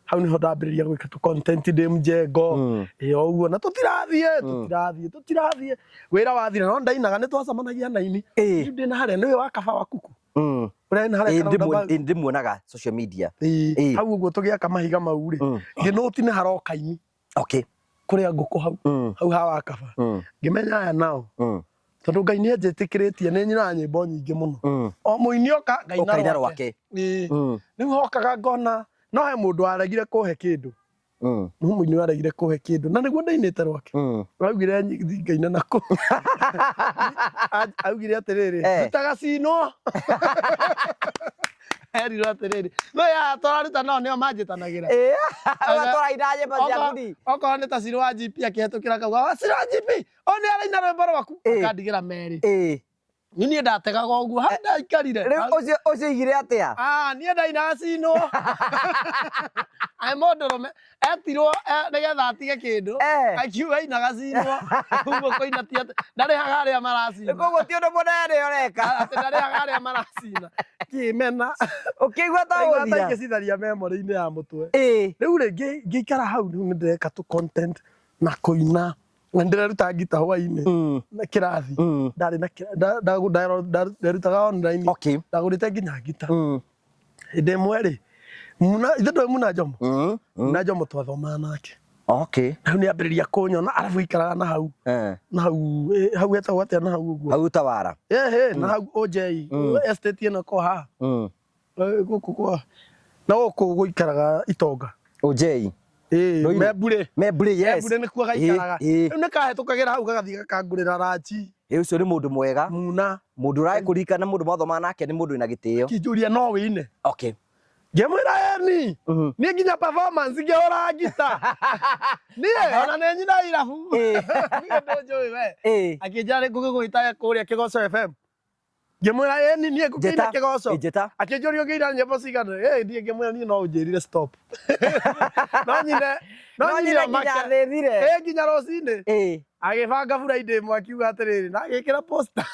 hau niho ndambiriria gwika content ndi mjengo uguo na tutirathie wira wathira no ndainaga ni twacamanagia naini ndi na haria niwe wa kaba wa kuku Brian hareka ndaba ndimuonaga social media hau uguo tugiaka mahiga mau ri nginoti ni harokaini okay kuria nguku hau hawa kaba ngimenya aya nao tondu Ngai ni enjĩtĩkĩrĩtie nĩ nyina nyĩmbo nyingĩ mũno o mũini oka Ngai na rwake rĩu hokaga ngona no he mũndũ aregire kũhe kĩndũ mũini aregire kũhe kĩndũ na nĩguo ndainĩte rwake augire Ngai na kũ augire atĩrĩrĩ tutagacinwo Eri atiriri no ya twaruta no nio manjitanagira ugatwara ina nyĩmbo cia ngudi okorwo nĩ ta Ciro wa GP akĩhetũkĩra kauga Ciro wa GP oni araina rwĩmbo rwaku akandigĩra Meri niĩ ndategaga ũguo hau ndaikarire rĩu ũcio igire atĩa niĩ ndainacinwo mũndũrũme etirwo nĩgetha atige kĩndũ akiuga inagacinwo ũguo kũina ti ndarĩhaga arĩa maracina koguo ti ũndũ mũnene ũreka atĩ ndarĩhaga arĩa maracina kĩmena ũkĩigua ta ũthia ingĩcitharia memory-inĩ ya mũtwe rĩu rĩngĩ ngĩikara hau rĩu nĩ ndĩreka tu content na kũina na ndĩreruta ngita hwainĩ na kĩrathi ndarĩ na ndarutaga online ndagũrĩte nginya ngita hĩndĩ ĩmwe rĩ ithe ndũĩ Muna Njomo Muna Njomo twathomaga nake rĩu nĩ ambĩrĩria kũnyona arabu ikaraga na hau etagwo atĩa na hau ũguo hau Tawara na hau OJ estate ĩno ko haha gũkũ kwa na gũkũ gũikaraga Itonga OJ Mebure yes Mebure nĩ kuo gaikaraga rĩu nĩ kahetũkagĩra hau gagathiĩ gakangũrĩra ranji ũcio nĩ mũndũ mwega Muna mũndũ ũrakũririkana mũndũ mwathomaga nake nĩ mũndũ wĩna gĩtĩo kĩnjũria no wĩine ngĩmwĩra eni niĩ nginya performance ngĩhũra ngita niĩ ona nĩ nyina irabu niĩ ndũnjũĩ we akĩnjĩra ngũgĩgwĩta kũrĩa Kĩgoco FM ngĩmwĩra eni niĩ ngũkĩina Kĩgoco akĩnjũria ũngĩina nyĩmbo cigana niĩ ngĩmwĩra niĩ no ũnjĩrire stop no nyine nginya thĩthire nginya rũcinĩ agĩbanga Friday ĩmwe akiuga atĩrĩrĩ na agĩkĩra poster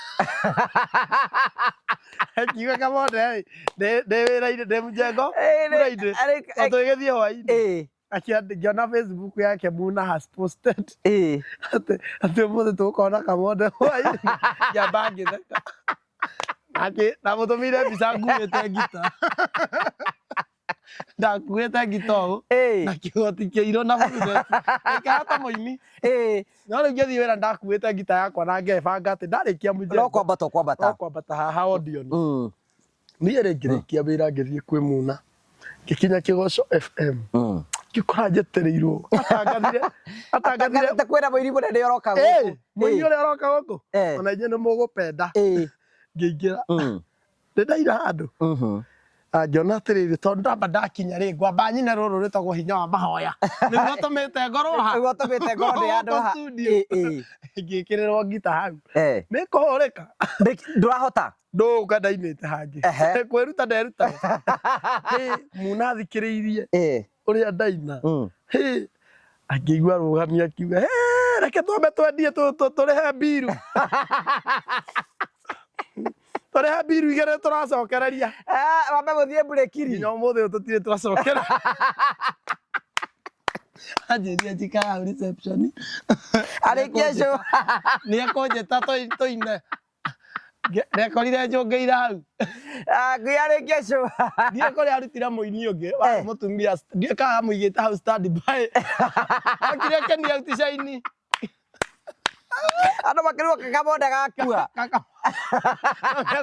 akiuga kamone ndĩ wĩra-inĩ ndĩ mũjengo Friday tũgĩthiĩ hwainĩ akĩona Facebook yake Muna has posted atĩ ũmũthĩ tũkona kamonde hwainĩ ngĩamba ngĩtheka ndamũtũmĩire mbica nguĩte ngita ndakuĩte ngita ũũ na kĩgoti kĩirũ na burudeti aikara ta mũini no rĩu ngĩthiĩ wĩra ndakuĩte ngita yakwa na ngebanga atĩ ndarĩkia mũjengo no kwambata haha Odeon niĩ rĩngĩrĩkia wĩra ngĩthiĩ kwĩ Muna ngĩkinya Kĩgoco FM ngĩkora njetereirwo atangathire kwĩna mũini mũnene ũroka gũkũ mũini ũrĩa ũroka gũkũ ona inyuĩ nĩ mũgũpenda ngĩingĩra ndĩndaira handũ ngĩona atĩrĩrĩ tondũ ndamba ndakinya rĩ ngwamba nyine rũrũ rĩtagwo hinya wa mahoya nĩguo tũmĩte ngoro ha nĩguo tũmĩte ngoro ndĩ handũ ha ngĩkĩrĩrwo ngita hau nĩ kũhũrĩka ndũrahota ndũka ndainĩte hangĩ kwĩruta nderuta Muna thikĩrĩirie ũrĩa ndaina akĩigua rũgamia akiuga reke twambe twendie tũrĩhe mbiru tũrĩhe mbiru igĩrĩ tũracokereria wambe gũthiĩ mburekiri nginya ũmũthĩ tũtirĩ twacokera anjĩria njikara hau reception arĩkia show nĩ ekũnjĩta tũine rekorire njũngĩire hau arĩkia show ndiĩ kũrĩa arutire mũini ũngĩ wa mũtumia ndiĩ kana mũigĩte hau stand by akire keni out shaini andũ makĩrwo kamonde gakua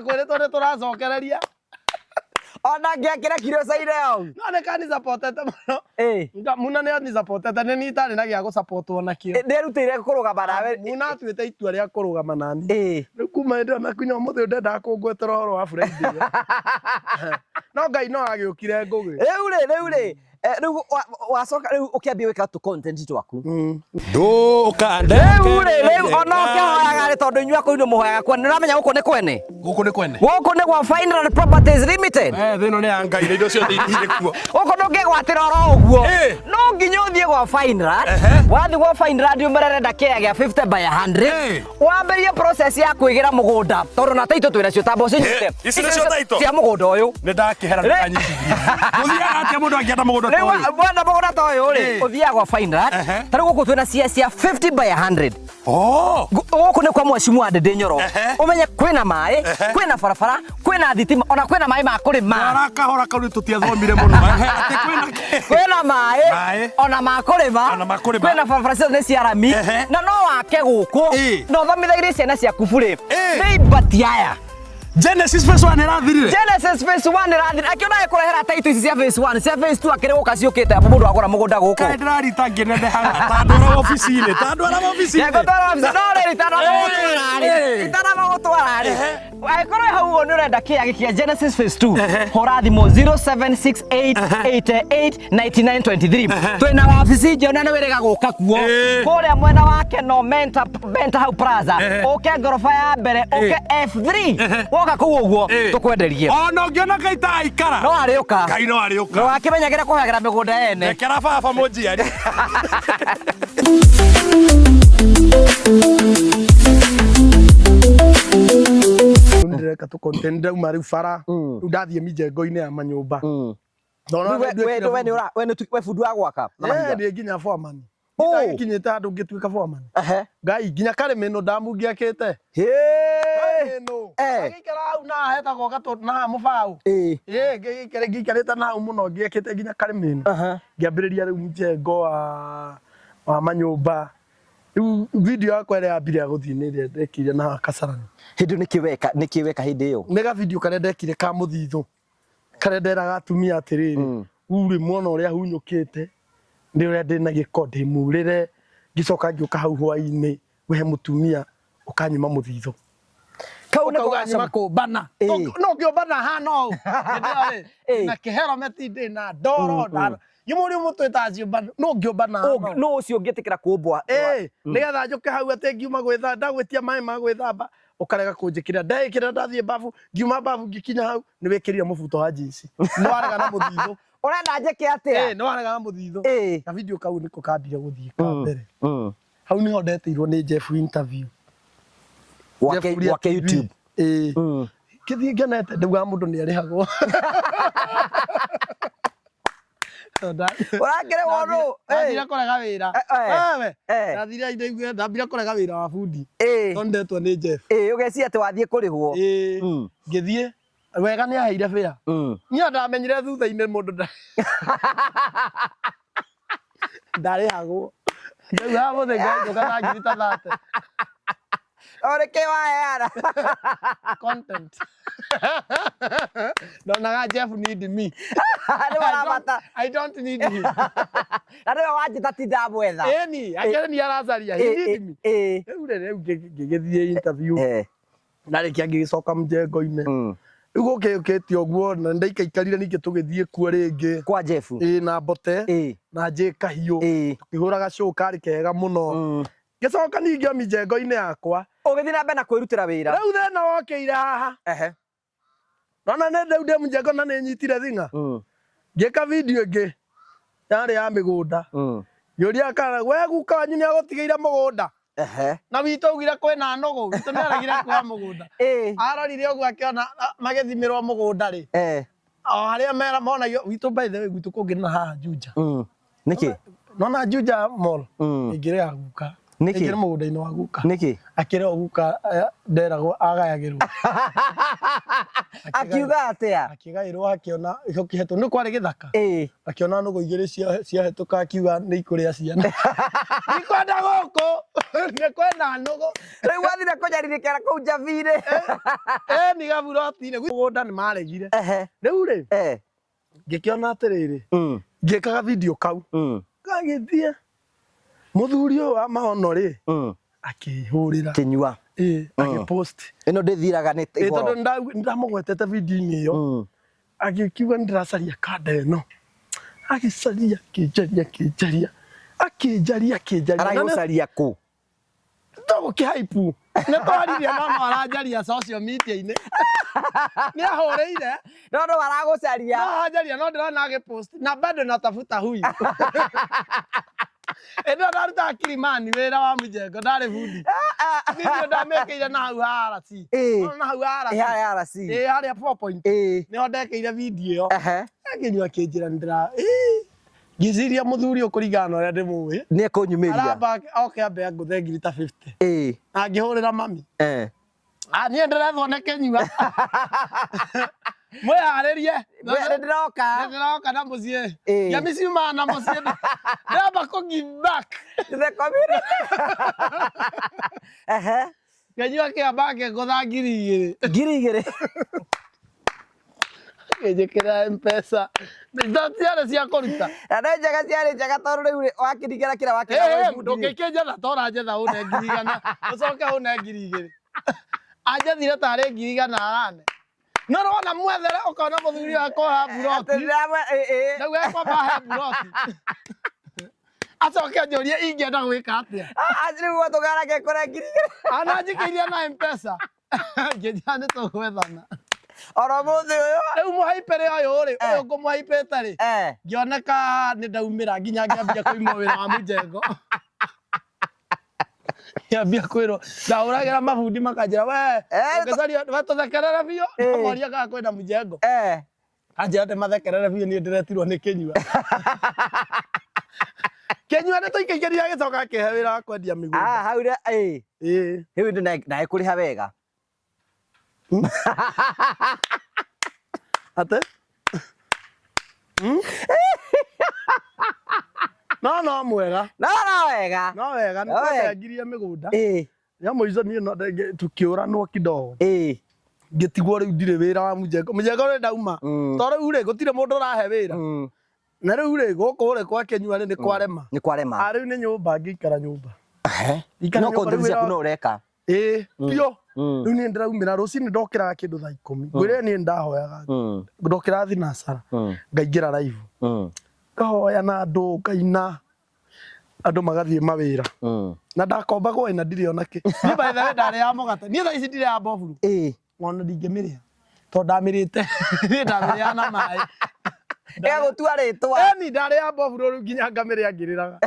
kwĩrĩtwo nĩ tũracokereria ona ngĩakĩra kiro caire hau no nĩ kani supportete mũno Muna nĩ ni supportete nĩ niĩ itarĩ na gĩa gũsupportwo nakĩo ndĩrutĩire kũrũgama nawe Muna atuĩte itua rĩa kũrũgama nani rĩu kuma hĩndĩ ĩyo na nginya ũmũthĩ ndendaga kũngwetera ũhoro wa Friday no Ngai no agĩũkire ngũgĩ rĩu rĩu wacoka rĩu ũkĩambia gwĩka tũ content twaku rĩu ona ũkĩhoyaga rĩ tondũ inyuĩ akũinwo mũhoyaga kwene nĩũramenya gũkũ nĩ kwene gũkũ nĩ gwa Final Properties Limited thĩno nĩ ya Ngai na indo ciothe irĩ kuo gũkũ ndũngĩgwatĩra oro ũguo no nginya ũthiĩ gwa Final wathiĩ gwa Final ũmererenda kĩaya gĩa 50 by 100 wambĩrĩrie process ya kwĩgĩra mũgũnda tondũ na taitũ twĩna cio tambo cinyite ici nĩcio taitũ cia mũgũnda ũyũ nĩ ndakĩhera ndakanyitithia mũthiaga atĩa mũndũ angĩenda mũgũnda ta ũyũ wenda mũgũnda ta ũyũ rĩ ũthiaga gwa Final tarĩu gũkũ twĩna cia 50 by 100 gũkũ nĩ kwa mwecimu wa Ndĩndĩ Nyoro ũmenye kwĩna maĩ kwina barabara, kwina thitima, ona kwina mai ma kurima. Arakahora kau tutiathomire muno. Ati kwina mai, ona ma kurima. Kwina barabara cia cia rami, na no wake guku. No thomithaire ciana cia kuburi. Ni batiaya. Genesis phase 1 irathirire. Genesis phase 1 irathirire. Akiona ekurehera title ici cia phase 1, cia phase 2 akire guka ciukite mundu agura mugunda guku. Kai ndirarita ngenende haga. Tandora office-ini, tandora office-ini. Yego tandora office, no riri tandora gutwara. Itara gutwara. Aikoro hau ni urenda kia gikia Genesis phase 2. Hora thimo 0768889923. Twina office jona na wirega guka kuo. Kuria mwena wake no Benta hau plaza. Oke gorofa ya mbere, oke F3. Woka kuo uguo tukwenderie. Ona ngiona kaita aikara. No ariuka. Kai no ariuka. No akimenyagira kuhagera migunda ene. Ekera baba munjiari. Ndireka tu content ndauma riu bara. Riu ndathie mijengo-ini ya manyumba. Ndona we fundu wa gwaka. Ndi nginya foreman. Nginyite andu ngituika foreman. Ngai nginya karemeno ndamungiakite. No. Agikara hau na hetagwo gato na mubau. Gikarite na hau muno ngiakite nginya karemeno. Ngiambiriria riu mjengo wa manyumba. Riu video yakwa ria mbere guthii ni ria ndekire na Kasarani. Hindi nikiweka hindi iyo. Nega video kare ndekire ka muthithu. Kare nderaga atumia atiriri. Uri mwana uria hunyukite. Ndi uria ndina giko ndimurire. Gicoka ngiuka hau hwa-ini wehe mutumia ukanyima muthithu. Kau niko ganyima kumbana. No ngiumbana hano. Na kihero meti ndina ndoro ndana. Yumuri mutwe taciumbana. No ngiumbana hano. No ucio ngitikira kumbwa. Nigetha njuke hau ati ngiuma gwithamba ndagwitia mai ma gwithamba. Ukarega kunjikira ndekira ndathie bafu ngiuma bafu ngikinya hau ni wikirira mubuto wa jeans. No arega na muthithu. Urenda njike atia? No arega na muthithu. Na video kau niko kambire guthii ka mbere. Hau niho ndetirwo ni Jeff interview. Wake YouTube. Kithii ngenete ndauga mundu ni arihagwo. Urangire wono ndathire kurega wira wewe ndathire ndaigwe ndambire kurega wira wa bundi ndetwo ni Jeff ugeci ati wathie kurihwo ngithie wega ni aheire fare niĩ ndamenyire thutha-ini mundu ndarihagwo ngau ha muthenga njoka na ngiri ta 30 oreke waheana content. Ndonaga Jeff need me. I don't need him. Na ndio wajita tinda mwetha. Eni, akere ni aracaria. He need me. Rĩu ngĩgĩthie interview. Ndarĩkia ngĩcoka mjengo-inĩ. Rĩu gũkĩũkĩte ũguo na ndaikaikarire ningĩ tũgĩthiĩ kuo rĩngĩ. Kwa Jeff. Na Mbote. Na J Kahiũ. Tukĩhũraga show kari kega mũno. Ngĩcoka ningĩ mjengo-inĩ yakwa. Ũgĩthiĩ na mbere na kwĩrutĩra wĩra. Rĩu thĩna wokĩire haha. Nona nĩ ndau ndĩ mjengo na nĩ nyitire thing'a. Ngĩka video ĩngĩ yarĩ ya mĩgũnda. Ngĩũria kana we guka wanyu nĩ agũtigĩire mũgũnda. Na witũ augire kwĩna nũgũ, witũ nĩ aragire kwa mũgũnda. Arorire ũguo akĩona magĩthimĩrwo mũgũnda rĩ. Harĩa mera monagio witũ by the way gwitũ kũngĩ na haha Juja. Nĩkĩ? Nona Juja mall. Ingĩrĩ ya guka. Nĩkĩ mũgũnda-inĩ wa guka. Nĩkĩ? Akĩrĩ guka nderagwo agayagĩrwo. Akiuga atia? Akĩgaĩrwo akĩona gĩkĩhetwo nĩ kwarĩ gĩthaka. Akĩona nũgũ igĩrĩ ciahĩtũka akiuga nĩ ikũrĩa ciana. Ikwenda gũkũ nĩ kwenda nũgũ. Rĩu wathire kũnyarirĩkĩra kũu Jabi-inĩ. Nĩ gaburoti-inĩ mũgũnda nĩ maregire. Rĩu rĩ ngĩkĩona atĩrĩrĩ ngĩkaga video kau gagĩthiĩ muthuri ũyũ wa mahono rĩ akĩhũrĩra Kĩnyua agĩpost ĩno ndĩthiraga nĩ igoro tondũ ndamũgwetete video-inĩ ĩyo agĩkiuga ndĩracaria kanda ĩno agĩcaria akĩnjaria aragũcaria kũ tũgũkĩhaipu nĩ twaririe no aranjaria social media-inĩ nĩ ahũrĩire no aragũcaria no anjaria no ndĩrona agĩpost na bado natafuta huyu. Endo ndaruta Kilimani wĩra wa mjengo ndarĩ bundi. Video ndamĩkĩire na hau RC. Na hau RC. Harĩa 4 point. Nĩho ndekĩire video ĩyo. Akĩnyua akĩnjĩra ndĩra ngĩciria mũthuri ũkũringana na ũrĩa ndĩmũĩ. Nĩ ekũnyumĩria. Aramba oke ambe ngũthe ngiri ta 50. Na ngĩhũrĩra mami. niĩ ndĩrethondeke nyua mwĩharĩrie ndĩroka na mũciĩ nyami ciumaga na mũciĩ ndĩramba kũ give back the community Kenyua kĩamba ngĩgũtha 2,000 ngĩnjĩkĩra M-Pesa ciarĩ cia kũruta na njega ciarĩ njega tondũ rĩu wakĩringĩra kĩrĩa wakĩra ndũngĩkĩnjetha tora njetha ũne 1,000 ũcoke ũne 2,000 anjethire tarĩ 1,000 arane no rona mwethere ũkona mũthuri wakwa buroti rĩu ekwamba he buroti acoke njũrie ingĩenda gwĩka atĩa rĩu tũgarage kũrĩa 2,000 ananjĩkĩirie na M-Pesa ngĩnjĩra nĩ tũgwethana oro mũthĩ ũyũ rĩu mũhaipere ũyũ rĩ ũyũ ngũmũhaipĩte rĩ ngĩoneka nĩ ndaumĩra nginya ngĩambia kũimwo wĩra wa mũjengo ngĩambia kwĩrwo ndahũragĩra mabundi makanjĩra we tũthekerere biũ ndamoria kana kwĩna mũjengo anjĩra ndĩmathekerere biũ niĩ ndĩretirwo nĩ kĩnyua kĩnyua nĩ tũikaikĩria gĩcoka kĩhe wĩra wa kwendia mĩgũnda hau rĩu ndaĩ kũrĩha wega ate no mwega no wega nĩ twendengirie mĩgũnda ya mũico niĩ tũkĩũranwo kidogo ngĩtigwo rĩu ndirĩ wĩra wa mũjengo rĩ ndauma tondũ rĩu rĩ gũtirĩ mũndũ ũrahe wĩra na rĩu rĩ gũkũ rĩ kwa Kenyua rĩ nĩ kwarema rĩu nĩ nyũmba ngĩikara nyũmba no contribution ciaku no ũreka biũ rĩu niĩ ndĩraumĩra rũcinĩ ndokĩraga kĩndũ thaa 10 ngwĩre niĩ ndahoyaga ndokĩra thinacara ngaingĩra live ngahoya na andũ ngaina andũ magathiĩ mawĩra na ndakombagwo ina ndirĩ ona kĩ niĩ by the way ndarĩ ya mũgate niĩ thaa ici ndirĩ ya mbofuru ona ndingĩmĩrĩa tondũ ndamĩrĩte niĩ ndamĩrĩa na maĩ gũtua rĩtwa ni ndarĩ ya mbofuru rĩu nginya ngamĩrĩa ngĩrĩraga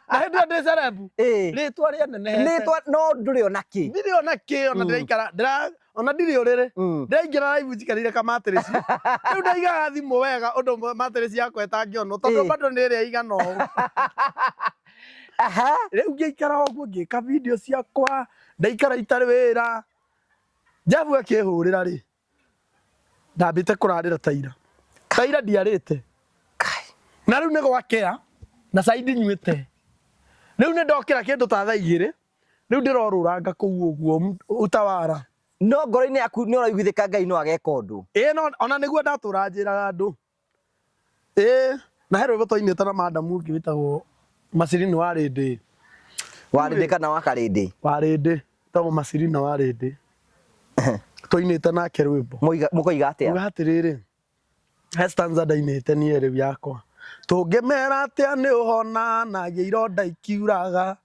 na hĩndĩ ĩyo ndĩ cerebu rĩtwa rĩa nene no ndũrĩ ona kĩ ndirĩ ona kĩ ona ndĩraikara ona ndirĩ ũrĩrĩ ndĩraingĩra live njikarĩire kamatirĩci rĩu ndaigaga thimũ wega ũndũ matirĩci yakwa ĩtangĩonwo tondũ bado nĩ ĩrĩa igana ũũ rĩu ngĩikara ũguo ngĩka video ciakwa ndaikara itarĩ wĩra Jeff akĩhũrĩra rĩ ndambĩte kũrarĩra taira ndiarĩte na rĩu nĩ gwakĩa na side nyuĩte rĩu nĩ ndokĩra kĩndũ ta thaa 2 rĩu ndĩrorũranga kũu ũguo Utawara no ngoro-inĩ yaku nĩ ũraiguithĩka Ngai no ageka ũndũ no ona nĩguo ndatũra njĩraga andũ na herwe twainĩte na madamu ũngĩ wĩtagwo Macirino Warĩndĩ kana Warĩndĩ tagwo Macirino Warĩndĩ twainĩte nake rwĩmbo mũkoiga atĩa uga atĩrĩrĩ stanza ndainĩte niĩ rĩu yakwa tũngĩmera atĩa nĩ ũhonanagia ironda ikiuraga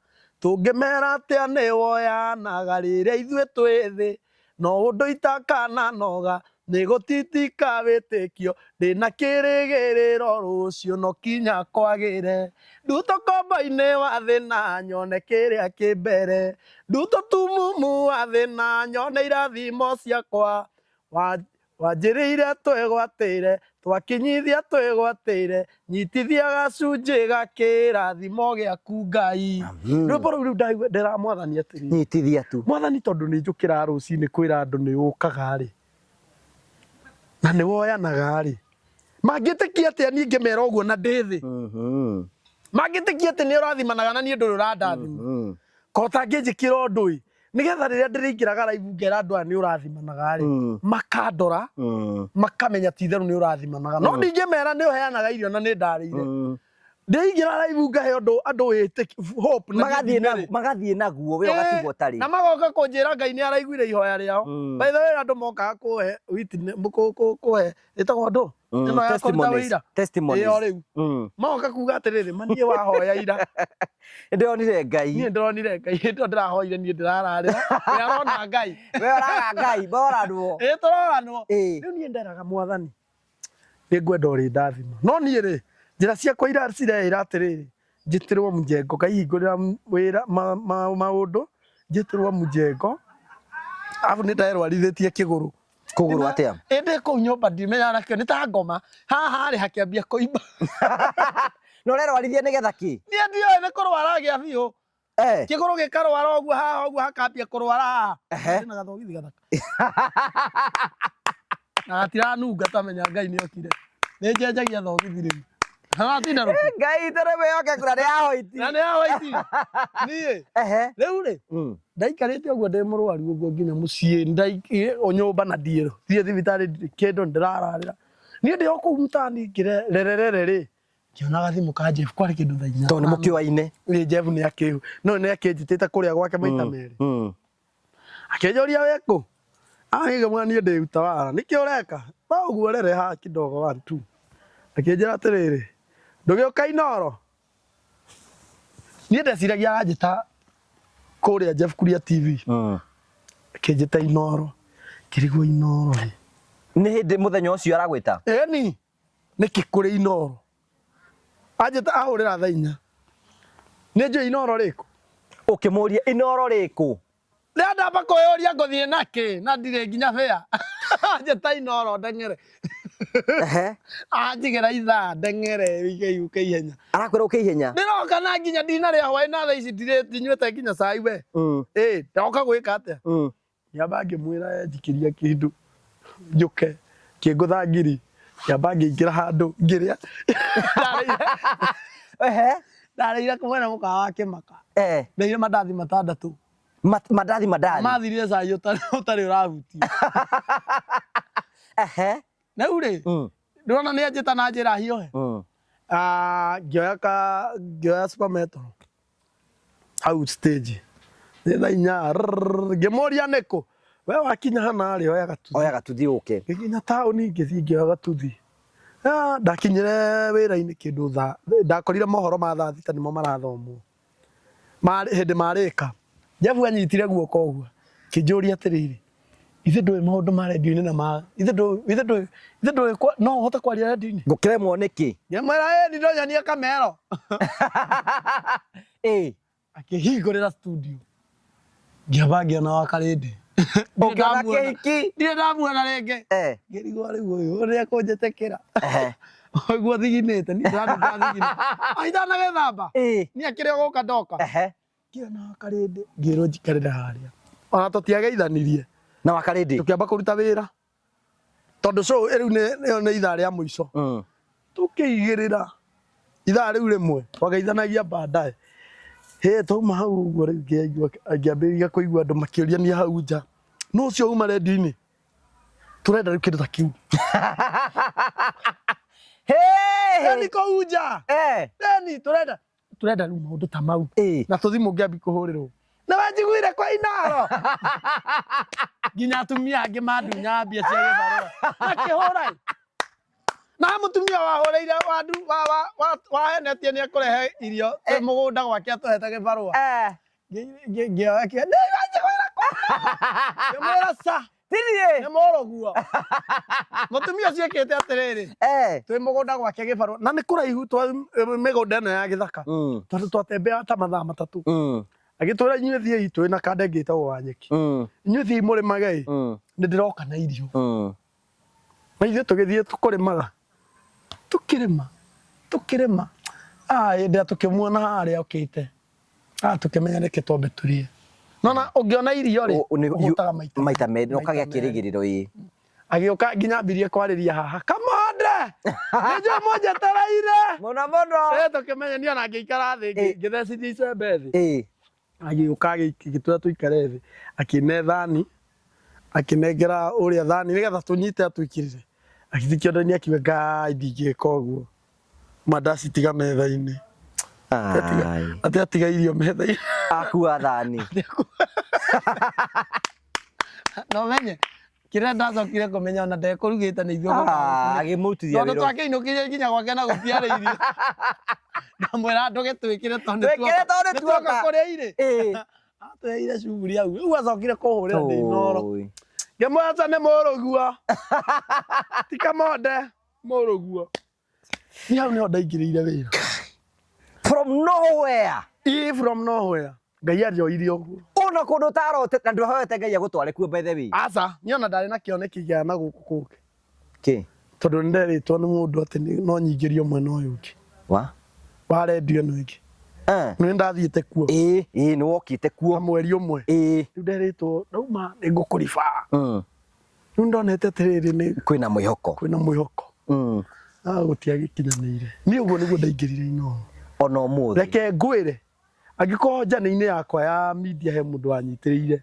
tũngĩmera atĩa nĩ woyanaga rĩrĩa ithuĩ twĩ thĩ no ũndũ itakananoga nĩ gũtitika wĩtĩkio ndĩna kĩrĩgĩrĩro rũciũ no kinya kwagĩre nduto kombo-inĩ wa thĩ na nyone kĩrĩa kĩmbere nduto tumumu wa thĩ na nyone irathimo ciakwa wanjĩrĩire twĩgwatĩire twakinyithia twĩgwatĩire nyitithia gacunjĩ ga kĩrathimo gĩaku Ngai rwĩmbo rũu ndĩra Mwathani atĩrĩ nyitithia tu Mwathani tondũ nĩ njũkĩra rũcinĩ kwĩra andũ nĩ ũkaga rĩ na nĩ woyanaga rĩ mangĩtĩkia atĩa niĩ ngĩmera ũguo na ndĩ thĩ mangĩtĩkia atĩ nĩ ũrathimanaga na niĩ ndũrĩ ũrandathima ko ũtangĩnjĩkĩra ũndũ ĩ nĩgetha rĩrĩa ndĩrĩingĩraga live ngera andũ aya nĩ ũrathimanaga rĩ makandora makamenya ti therũ nĩ ũrathimanaga no ndingĩmera nĩ ũheanaga irio na nĩ ndarĩire ndĩingĩra live ngahe andũ hope magathiĩ naguo we ũgatigwo ũtarĩ na magoka kũnjĩra Ngai nĩ araiguire ihoya rĩao by the way andũ mokaga kũhe kũhe ĩtagwo andũ ĩno ya kũruta wĩira testimonies rĩu magoka kuga atĩrĩrĩ manie wahoya ira ndĩronire Ngai niĩ ndĩronire Ngai hĩndĩ ndĩrahoire niĩ ndĩrararĩra we arona Ngai we ũraga Ngai boranwo tũroranwo rĩu niĩ nderaga Mwathani nĩ ngwenda ũrĩ ndathima no niĩ rĩ njĩra ciakwa cirera atĩrĩrĩ njĩtĩrwo mũjengo kaihingũrĩra wĩra maũndũ njĩtĩrwo mũjengo afu nĩ nderwarithĩtie kĩgũrũ kũgũrũ atĩa ĩndĩ kũu nyũmba ndimenyaga nakĩo nĩ ta ngoma haha rĩ hakĩambia kũimba no ũrerwarithia nĩgetha kĩ niĩ ndiũĩ nĩ kũrwara gĩa biũ Kĩgũrũ gĩkarwara ũguo haha ũguo hakambia kũrwara na gathogithi gathaka na gatiranunga tamenya Ngai nĩokire nĩnjenjagia thogithi rĩu haratinda rũku Ngai tere yoke kura nĩ ahoiti na nĩ ahoiti niĩ rĩu rĩ ndaikarĩte ũguo ndĩ mũrwaru ũguo nginya mũciĩ nyũmba na ndiĩrwo thiĩ thibitarĩ kĩndũ ndĩrararĩra niĩ ndĩ o kũu mtaani ngĩrerere rĩ ngĩona gathimũ ka Jeff kwarĩ kĩndũ thaa inya to nĩ mũkĩoaine Jeff nĩ akĩhu no nĩ akĩnjĩtĩte kũrĩa gwake maita merĩ akĩnjoria wekũ aiga mwana niĩ ndĩruta wara nĩkĩ ũreka no ũguo rere haha kidogo 1 2 akĩnjĩra atĩrĩrĩ ndũgĩũka Inoro niĩ ndeciragia anjĩta kũrĩa Jeff Kuria TV akĩnjĩta Inoro kĩrigwo Inoro nĩ hĩndĩ mũthenya ũcio aragwĩta eni nĩkĩ kũrĩ Inoro anjĩta ahũrĩra thaa inya nĩ njũĩ Inoro rĩkũ ũkĩmũria Inoro rĩkũ rĩa ndamba kwĩyũria ngũthiĩ nakĩ na ndirĩ nginya bĩa anjĩta Inoro ndeng'ere anjigĩra ithaa ndeng'ere wĩigĩiũke ihenya arakwĩra ũke ihenya ndĩroka na nginya ndinarĩa hwaĩ na thaa ici ndinyuĩte nginya cai we ndoka gwĩka atĩa nyamba ngĩmwĩra njikĩria kĩndũ njũke kĩngũtha ngiri nyamba ngĩingĩra handũ ngĩrĩa ndarĩire kũmwena mũkawa wa Kĩmaka ndeire mandathi 6 mandathi mathirire cai ũtarĩ ũrahutio rĩu rĩ ndĩrona nĩ anjĩta na njĩra hiũhe ngĩoya Supermetro hau stage nĩ thaa inya ngĩmũria nĩkũ we wakinya hana rĩ oya gatuthi ũke ngĩkinya taũni ngĩthiĩ ngĩoya gatuthi ndakinyire wĩra-inĩ kĩndũ thaa ndakorire mohoro ma thaa 6 nĩmo marathomwo hĩndĩ marĩka Jeff anyitire guoko ũguo kĩnjũria atĩrĩrĩ ithe ndũĩ maũndũ ma redio-inĩ na ma ithe ndũĩ no ũhote kwaria redio-inĩ ngũkĩremwo nĩkĩ ngĩmwĩra ndinonyonie kamero akĩhingũrĩra studio ngĩamba ngĩona Wakarĩndĩ ũkĩona kĩhiki ndirĩ ndamuona rĩngĩ ngĩrigwo rĩu ũyũ ũrĩa kũnjĩtĩkĩra ũguo thiginĩte niĩ ndĩranunga thigino itanagĩthamba niĩ akĩrĩ o gũka ndoka ngĩona Wakarĩndĩ ngĩrwo njikarĩre harĩa ona tũtiageithanirie na Wakarĩndĩ tũkĩamba kũruta wĩra tondũ show rĩu nĩ ithaa rĩa mũico tũkĩigĩrĩra ithaa rĩu rĩmwe twageithanagia baadaye twauma hau ũguo rĩu ngĩambĩrĩria kũigua andũ makĩũriania hau nja no ũcio uma redio-inĩ tũrenda rĩu kĩndũ ta kĩu eni kũu nja eni tũrenda rĩu maũndũ ta mau na tũthimũ ngĩambi kũhũrĩrwo na wanjiguire kwa Inoro nginya atumia angĩ mandunya mbia cia gĩbarũa akĩhũra na mũtumia wahũrĩire wahenetie nĩ ekũrehe irio twĩ mũgũnda gwake atũhete gĩbarũa ngĩoya kĩo nĩ wanjiguire kwa ngĩmwĩra ca nĩ mũrũguo mũtumia ũcio ĩkĩte atĩrĩrĩ twĩ mũgũnda gwake gĩbarũa na nĩ kũraihu mĩgũnda ĩno ya gĩthaka tondũ twatembea ta mathaa 3 agĩtwĩra inyuĩ thiĩi twĩ na kande ngĩtagwo wa nyeki inyuĩ thiĩi mũrĩmage nĩ ndĩroka na irio na ithuĩ tũgĩthiĩ tũkũrĩmaga tũkĩrĩma hĩndĩ ĩrĩa tũkĩmuona harĩa okĩte tũkĩmenya nĩkĩ twambe tũrĩe nona ũngĩona irio rĩ ũhũtaga maita merĩ na ũkagĩa kĩrĩgĩrĩro agĩũka nginya ambirie kwarĩria haha Kamande nĩnjũĩ mũnjetereire mũno tũkĩmenya niĩ ona ngĩikara thĩ ngĩthecithia icembe thĩ agĩũka agĩtwĩra tũikare thĩ akĩne thani akĩnengera ũrĩa thani nĩgetha tũnyite atwĩkĩrĩre agĩthiĩ kĩondo-inĩ akiuga Ngai ndingĩka ũguo mandaci tiga metha-inĩ atĩ atiga irio metha-inĩ akua thani no menye kĩrĩa ndacokire kũmenya ona ndekũrugĩte nĩ ithuĩ agĩmũrutithia wĩra tondũ twakĩinũkĩire nginya gwake na gũtiarĩ irio ndamwĩra ndũgĩtwĩkĩre tondũ nĩtuoka kũrĩa irĩ atweire cuguri hau rĩu acokire kũhũrĩra ndĩ Inoro ngĩmwĩra nĩ mũrũguo ti Kamonde mũrũguo niĩ hau nĩho ndaingĩrĩire wĩra from nowhere from nowhere Ngai anjoire ũguo ona kũndũ ũtarote na ndũhoete Ngai agũtware kuo by the way aca niĩ ona ndarĩ na kĩoneki gĩa na gũkũ kũngĩ tondũ nĩ nderĩtwo nĩ mũndũ atĩ no nyingĩrio mwena ũyũ ũngĩ wa redio ĩno ĩngĩ nĩ ndathiĩte kuo nĩ wokĩte kuo mweri ũmwe rĩu nderitwo ndauma nĩ ngũkũriba rĩu ndonete atĩrĩrĩ kwĩna mwĩhoko gũtiagĩkinyanĩire niĩ ũguo nĩguo ndaingĩrire Inooro ona ũmũthĩ reke ngwĩre angĩkorwo njane-inĩ yakwa ya media he mũndũ wanyitĩrĩire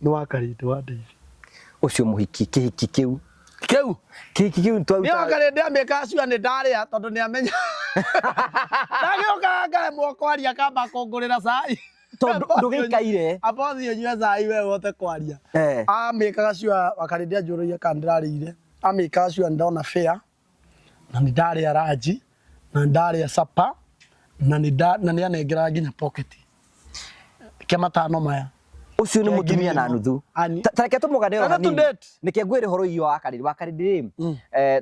nĩ wa Karĩndĩ wa Ndeithi ũcio mũhiki kĩhiki kĩu nĩ wa Karĩndĩ amĩka acio nĩ ndarĩa tondũ nĩ amenya ndagĩũka ngaremwo kwaria akamba kũngũrĩra cai tondũ ndũgĩikaire abothi ũnyue cai we wote kwaria amĩkaga cio wa Karĩndĩ anjũrĩire kana ndĩrarĩire amĩkaga cio ndona fair na nĩ ndarĩa ranji na ndarĩa supper na nĩ anengera nginya pocket ke matano maya ucio nĩ mũtumia na nuthu tareke tũmũgane ro hanini nĩke ngwĩre horo iyo wa Karĩndĩ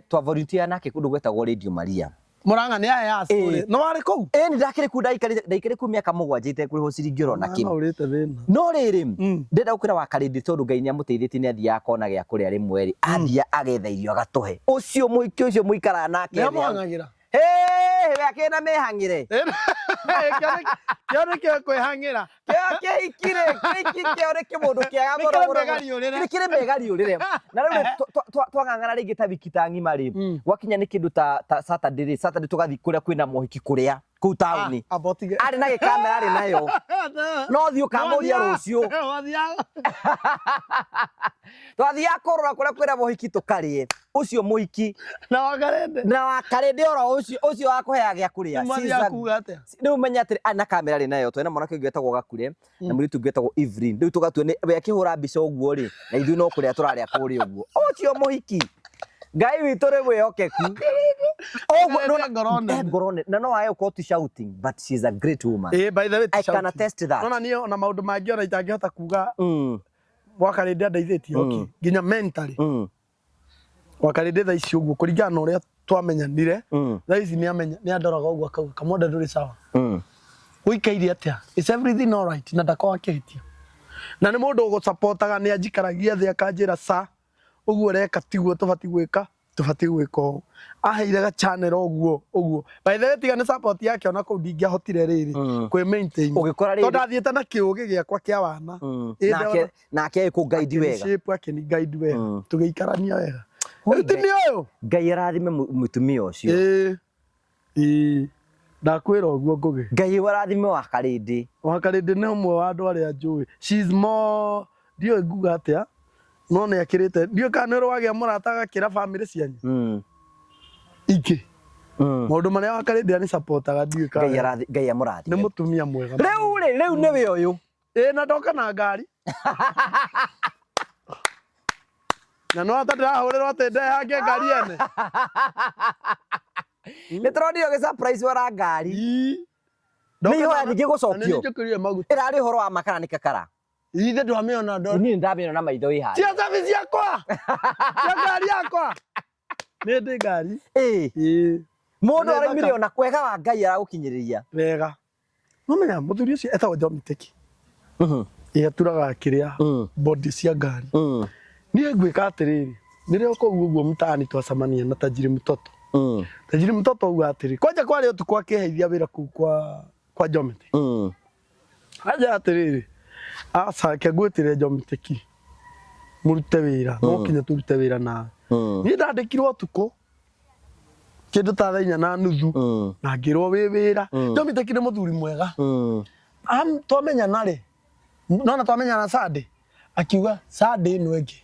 twa volunteer nake kũndũ gwetagwo Radio Maria Murang'a nĩ aya story no warĩ kũu nĩ ndakĩrĩ ku ndaikĩrĩ ku mĩaka 7 itekũrĩho ciringi ona kĩmwe no rĩrĩ ndenda gũkĩra wa Karĩndĩ tondũ Ngai nĩ amũteithĩtie nĩ athiaga kona gĩa kũrĩa rĩmwe athia agetha irio agatohe ucio mũiki ucio mũikara nake nĩ amũhangagĩra wake na mehangire kĩo nĩ kĩo kwĩhangĩra kĩo nĩ kĩmũndũ kĩaga kĩrĩ megariũrĩre na rĩu twang'ang'ana rĩngĩ ta wiki ta ng'ima rĩ gwakinya nĩ kĩndũ ta Saturday tũgathiĩ kũrĩa kwĩna mũhiki kũrĩa kũu taũni arĩ na gĩkamera arĩ nayo no thiĩ ũkamũria rũciũ twathiaga kũrora kũrĩa kwĩna mũhiki tũkarĩe ucio mũhiki na wa Karĩndĩ oro ucio wa kũhea gĩa kũrĩa rĩu menya atĩ na kamera arĩ nayo twena mwanake ũngĩ etagwo Gakure na mũirĩtu ũngĩ etagwo Evelyn rĩu tũgatue we akĩhũra mbica ũguo rĩ na ithuĩ no kũrĩa tũrarĩa kũrĩa ũguo ucio mũhiki Ngai witũ rĩ wĩhokeku ngorone na no ayo ko to shouting but she's a great woman by the way I can attest to that no na niĩ na maũndũ mangĩ ona itangĩhota kuga wa Karĩndĩ andeithĩtie nginya mentally wa Karĩndĩ thaa ici ũguo kũringana na ũrĩa twamenyanire thaa ici nĩ andoraga ũguo akauga Kamonde ndũrĩ sawa ũikaire atĩa is everything all right na ndakorwo akĩhĩtia na nĩ mũndũ ũgũsupportaga nĩ anjikaragia thĩ akanjĩra sa ũguo reka tiguo tũbatiĩ gwĩka ũũ aheire ga channel ũguo by the way tiga nĩ support yake ona kũu ndingĩahotire rĩrĩ kwĩ maintain tondũ ndathiĩte na kĩũgĩ gĩakwa kĩa wana nake kũ guide wega shape yake ni guide wega tũgĩikarania wega ũtini ũyũ Ngai arathime mũtumia ũcio ndakwĩra ũguo ngũgĩ Ngai arathime wa Karĩndĩ nĩ ũmwe wa andũ arĩa njũĩ she's more ndiyo nguga atĩa no nĩ akĩrĩte ndiyo kana nĩ rwagĩa mũrata agakĩra family cianyu ingĩ maũndũ marĩa wa Karĩndĩ nĩ supportaga ndiyo kana Ngai amũrathime nĩ mũtumia mwega rĩu nĩwe ũyũ na ndoka na ngari na no atandahũrĩrwo atĩ ndehange ngari ene nĩ tũronire gĩ surprise wara ngari nĩ ihoya nyingĩ gũcokio ĩrarĩ ũhoro wa makara nĩ kakara ithe ndwamĩona ndo niĩ ndamĩona na maitho ihana cia service yakwa cia ngari yakwa nĩ ndĩ ngari mũndũ araimire ona kwega wa Ngai aragũkinyĩrĩria wega nomenya mũthuri ũcio etagwo John Teki aturaga kĩrĩa body cia ngari niĩ ngwĩka atĩrĩrĩ nĩrĩa ũkũu ũguo mtaani twacemania na Tajiri Mtoto Tajiri Mtoto uga atĩrĩ kwanja kwarĩ ũtukũ akĩheithia wĩra kũu kwa John Teki aja atĩrĩrĩ asa kĩgwĩtire John Teki mũrute wĩra no kinya tũrute wĩra nawe niĩ ndandĩkirwo ũtukũ kĩndũ ta 4:30 na ngĩrwo wĩ wĩra John Teki nĩ mũthuri mwega twamenyana rĩ no na twamenyana Sunday akiuga Sunday ĩno ĩngĩ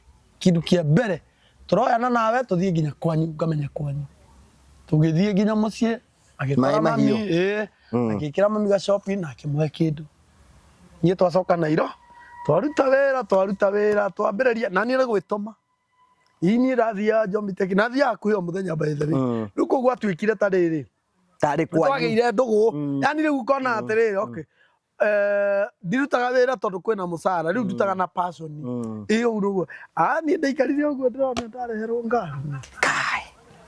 kĩndũ kĩa mbere tũroyana nawe tũthiĩ nginya kwanyu ngamenya kwanyu tũgĩthiĩ nginya mũciĩ agĩtwara mami agĩkĩra mami ga shopping na akĩmũhe kĩndũ niĩ twacoka Nairo twaruta wĩra twambĩrĩria na niĩ gwĩtũma niĩ rathiaga John Teki na thiaga kuheo mũthenya by the way rĩu kũu gwatuĩkire ta rĩrĩ tarĩ kwanyu twagĩire ndũgũ yani rĩu kona atĩrĩrĩ okay ndirutaga wĩra tondũ kwĩna mũcara rĩu ndutaga na passion ũguo nĩguo niĩ ndaikarire ũguo ndĩrona ndareherwo ngari kai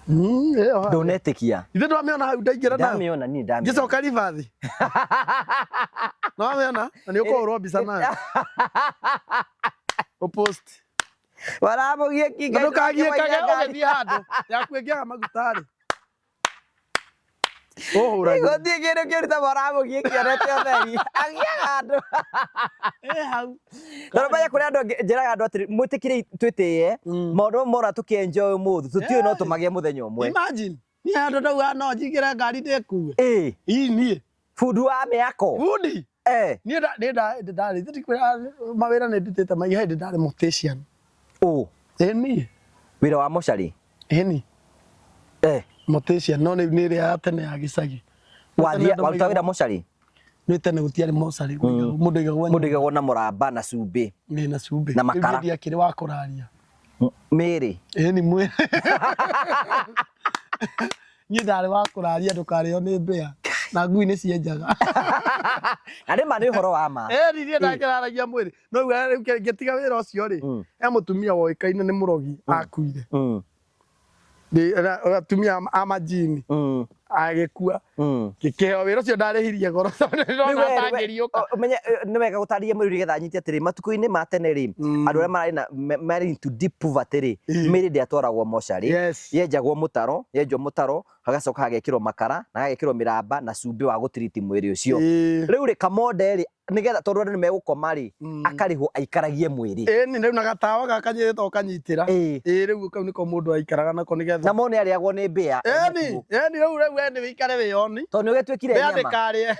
ndũnetĩkia ithe ndwamĩona hau ndaingĩra nayo ndamĩona niĩ ndamĩona ngĩcoka ribathi ndwamĩona na nĩ ũkũhũrwo mbica nayo ũpost waramũgie kinga ndũkagiĩkage ũgĩthiĩ handũ yaku ĩngĩaga maguta rĩ Ohura. Iko tigere kirita baramo gikirete otheri. Agiaga andu. Hau. Toro baya kuri andu njiraga andu atiri mwitikire twitiye maundu mora tukienjoy muthu tutiyo no tumagie muthenya umwe. Imagine. Ni andu ndauga no njigire ngari ndikue. Ii nie. Fudu wa miako. Fudi. Ni ndari tutikwira mawira ne nditete mai hede ndari mortician. Ni. Wira wa mochari. Ni. Mortician no ni ria tene ya gicagi. Wathia waruta wira mochari. Ni tene gutiari mochari mundu igagwo na muramba na cumbi. Ni na cumbi. Na makara. Ndia kire wa kuraria. Miri. Ni mwe. Ni ndari wa kuraria ndukario ni mbea. Na ngui ni cienjaga. Ande mani horo wa ma. Ni ndakiraragia mwiri. No ngetiga wira ucio ri. Mutumia woikaine ni murogi akuire. Atumia amajini agikua gikiheo wira ucio ndarihirie goro ndona tangiriuka menye ni wega gutarie mwiri getha nyiti atiri matuku-ini ma tene ri andu aria marari into deep poverty ri miri ndiatwaragwo mochari yenjagwo mutaro hagacoka hagekirwo makara na hagekirwo miramba na cumbi wa gutiriti mwiri ucio riu ri kamode ri nigetha tondu andu ni megukoma ri akarihwo aikaragie mwiri ni riu na gatawa gakanyitwo kanyitira riu kau niko mundu aikaraga nako nigetha na mone ariagwo ni mbia ni riu ni wikare wiyoni tondu ugitwikire nyama ndikarie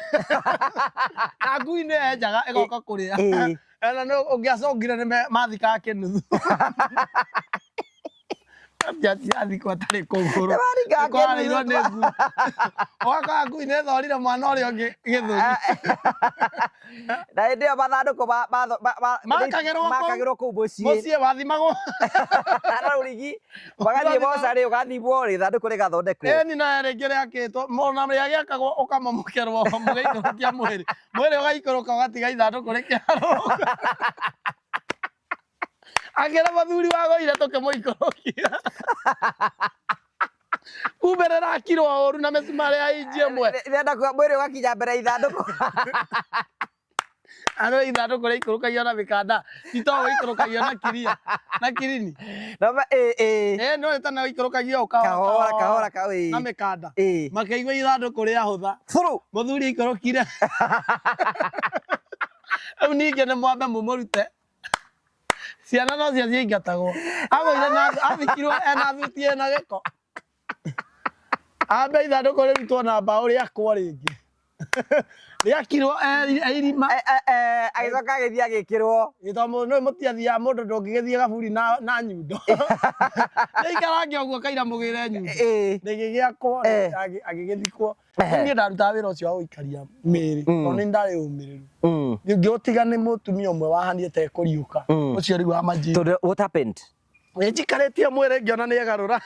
na ngui ni enjaga igoka kuria na no ungiacongire ni mathika kinuthu Yathi kwa tari kuguru. Kwa iro ni ngu. Waka ngui ni thorire mwana uri ungi githuri. Na ndio mathanduku makagirwo kuu mucii. Mucii wathimagwo. Ara urigi. Wagathie mochari ugathimwo ri thanduku rigathondekwo. Ni na ringi riakitwo mona riagakagwo ukamamukerwo mugaikorokia mwiri. Mwiri ugaikoroka ugatiga ithanduku rikiaroka. Agera mathuri wagoire tukimuikorokia. Uberera kiro oru na mesumari ya injie mwe. Nenda kwa mwiri ugakinya mbere ithanduku. Ano ithanduku riikorokagia na mikanda. Ito ikorokagia na kiria. Na kirini. No tana ikorokagia ukawa. Kahora kawi. Na mikanda. Makeigwa ithanduku ria hutha. Muthuri ikorokire. Au ninge ne mwambe mumurute. Ciana no cia ciingatagwo agwire na athikirwo ena thutie na giko ambe ithanduku rirutwo na mbaũ rĩakwo rĩngĩ rĩakirwo irima agĩcoka agĩthiĩ agĩkĩrwo gĩthomo nĩ mũtiathiaga mũndũ ndũngĩgĩthiĩ gaburi na nyundo nĩaikarange ũguo kaira mũgĩre nyundo rĩgĩgĩakwo agĩgĩthikwo niĩ ndarutaga wĩra ũcio wa gũikaria mĩĩrĩ tondũ nĩ ndarĩ ũmĩrĩru ngĩũtiga nĩ mũtumia ũmwe wahaniĩte kũriũka ũcio rĩu wa majini. What happened? Nĩnjikarĩtie mwĩrĩ ngĩona nĩ egarũra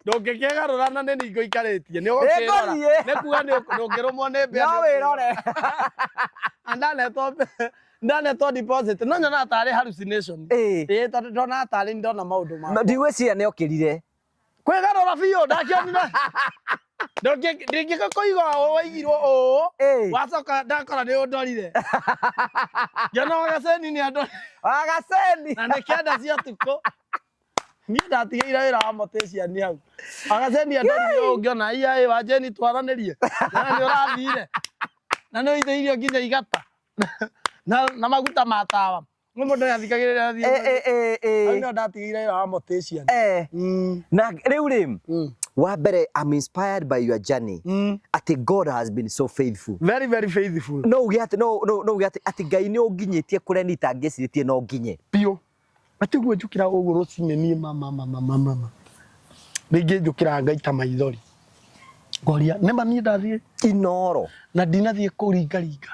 ndũngĩkĩgarũra na nĩ ngũikarĩtie nĩ ũgũkĩrora nĩ kuga ndũngĩrũmwo nĩ mbĩa no wĩrore ndanetwo deposit no nyona tarĩ hallucination tondũ ndona tarĩ ndona maũndũ ma ndigwĩciria nĩ okĩrire kwĩgarũra biũ ndakĩonire ndingĩkũigua waigirwo ũũ wacoka ndakora nĩ ũndorire ngĩona Wagaceni nĩ andorire Wagaceni na nĩ kĩanda cia ũtukũ niĩ ndatigĩire wĩra wa mortician hau Wagaceni andorire ũngĩona ia Wajeni twaranĩrie nĩ ũrathire na nĩ ũithĩirio nginya igata na maguta ma tawa nĩ mũndũ nĩathikagĩrĩria thiĩ no ndatigĩire wĩra wa mortician na rĩu rĩ wa mbere I'm inspired by your journey ati God has been so faithful, very very faithful. No uge ati Ngai nĩ ũnginyĩtie kũrĩa niĩ itangĩcirĩtie no nginye biũ atiguo njũkĩra ũguo rũcinĩ niĩ mama rĩngĩ njũkĩra ngaita maithori ngoria nĩma niĩ ndathiĩ Inoro na ndinathiĩ kũringaringa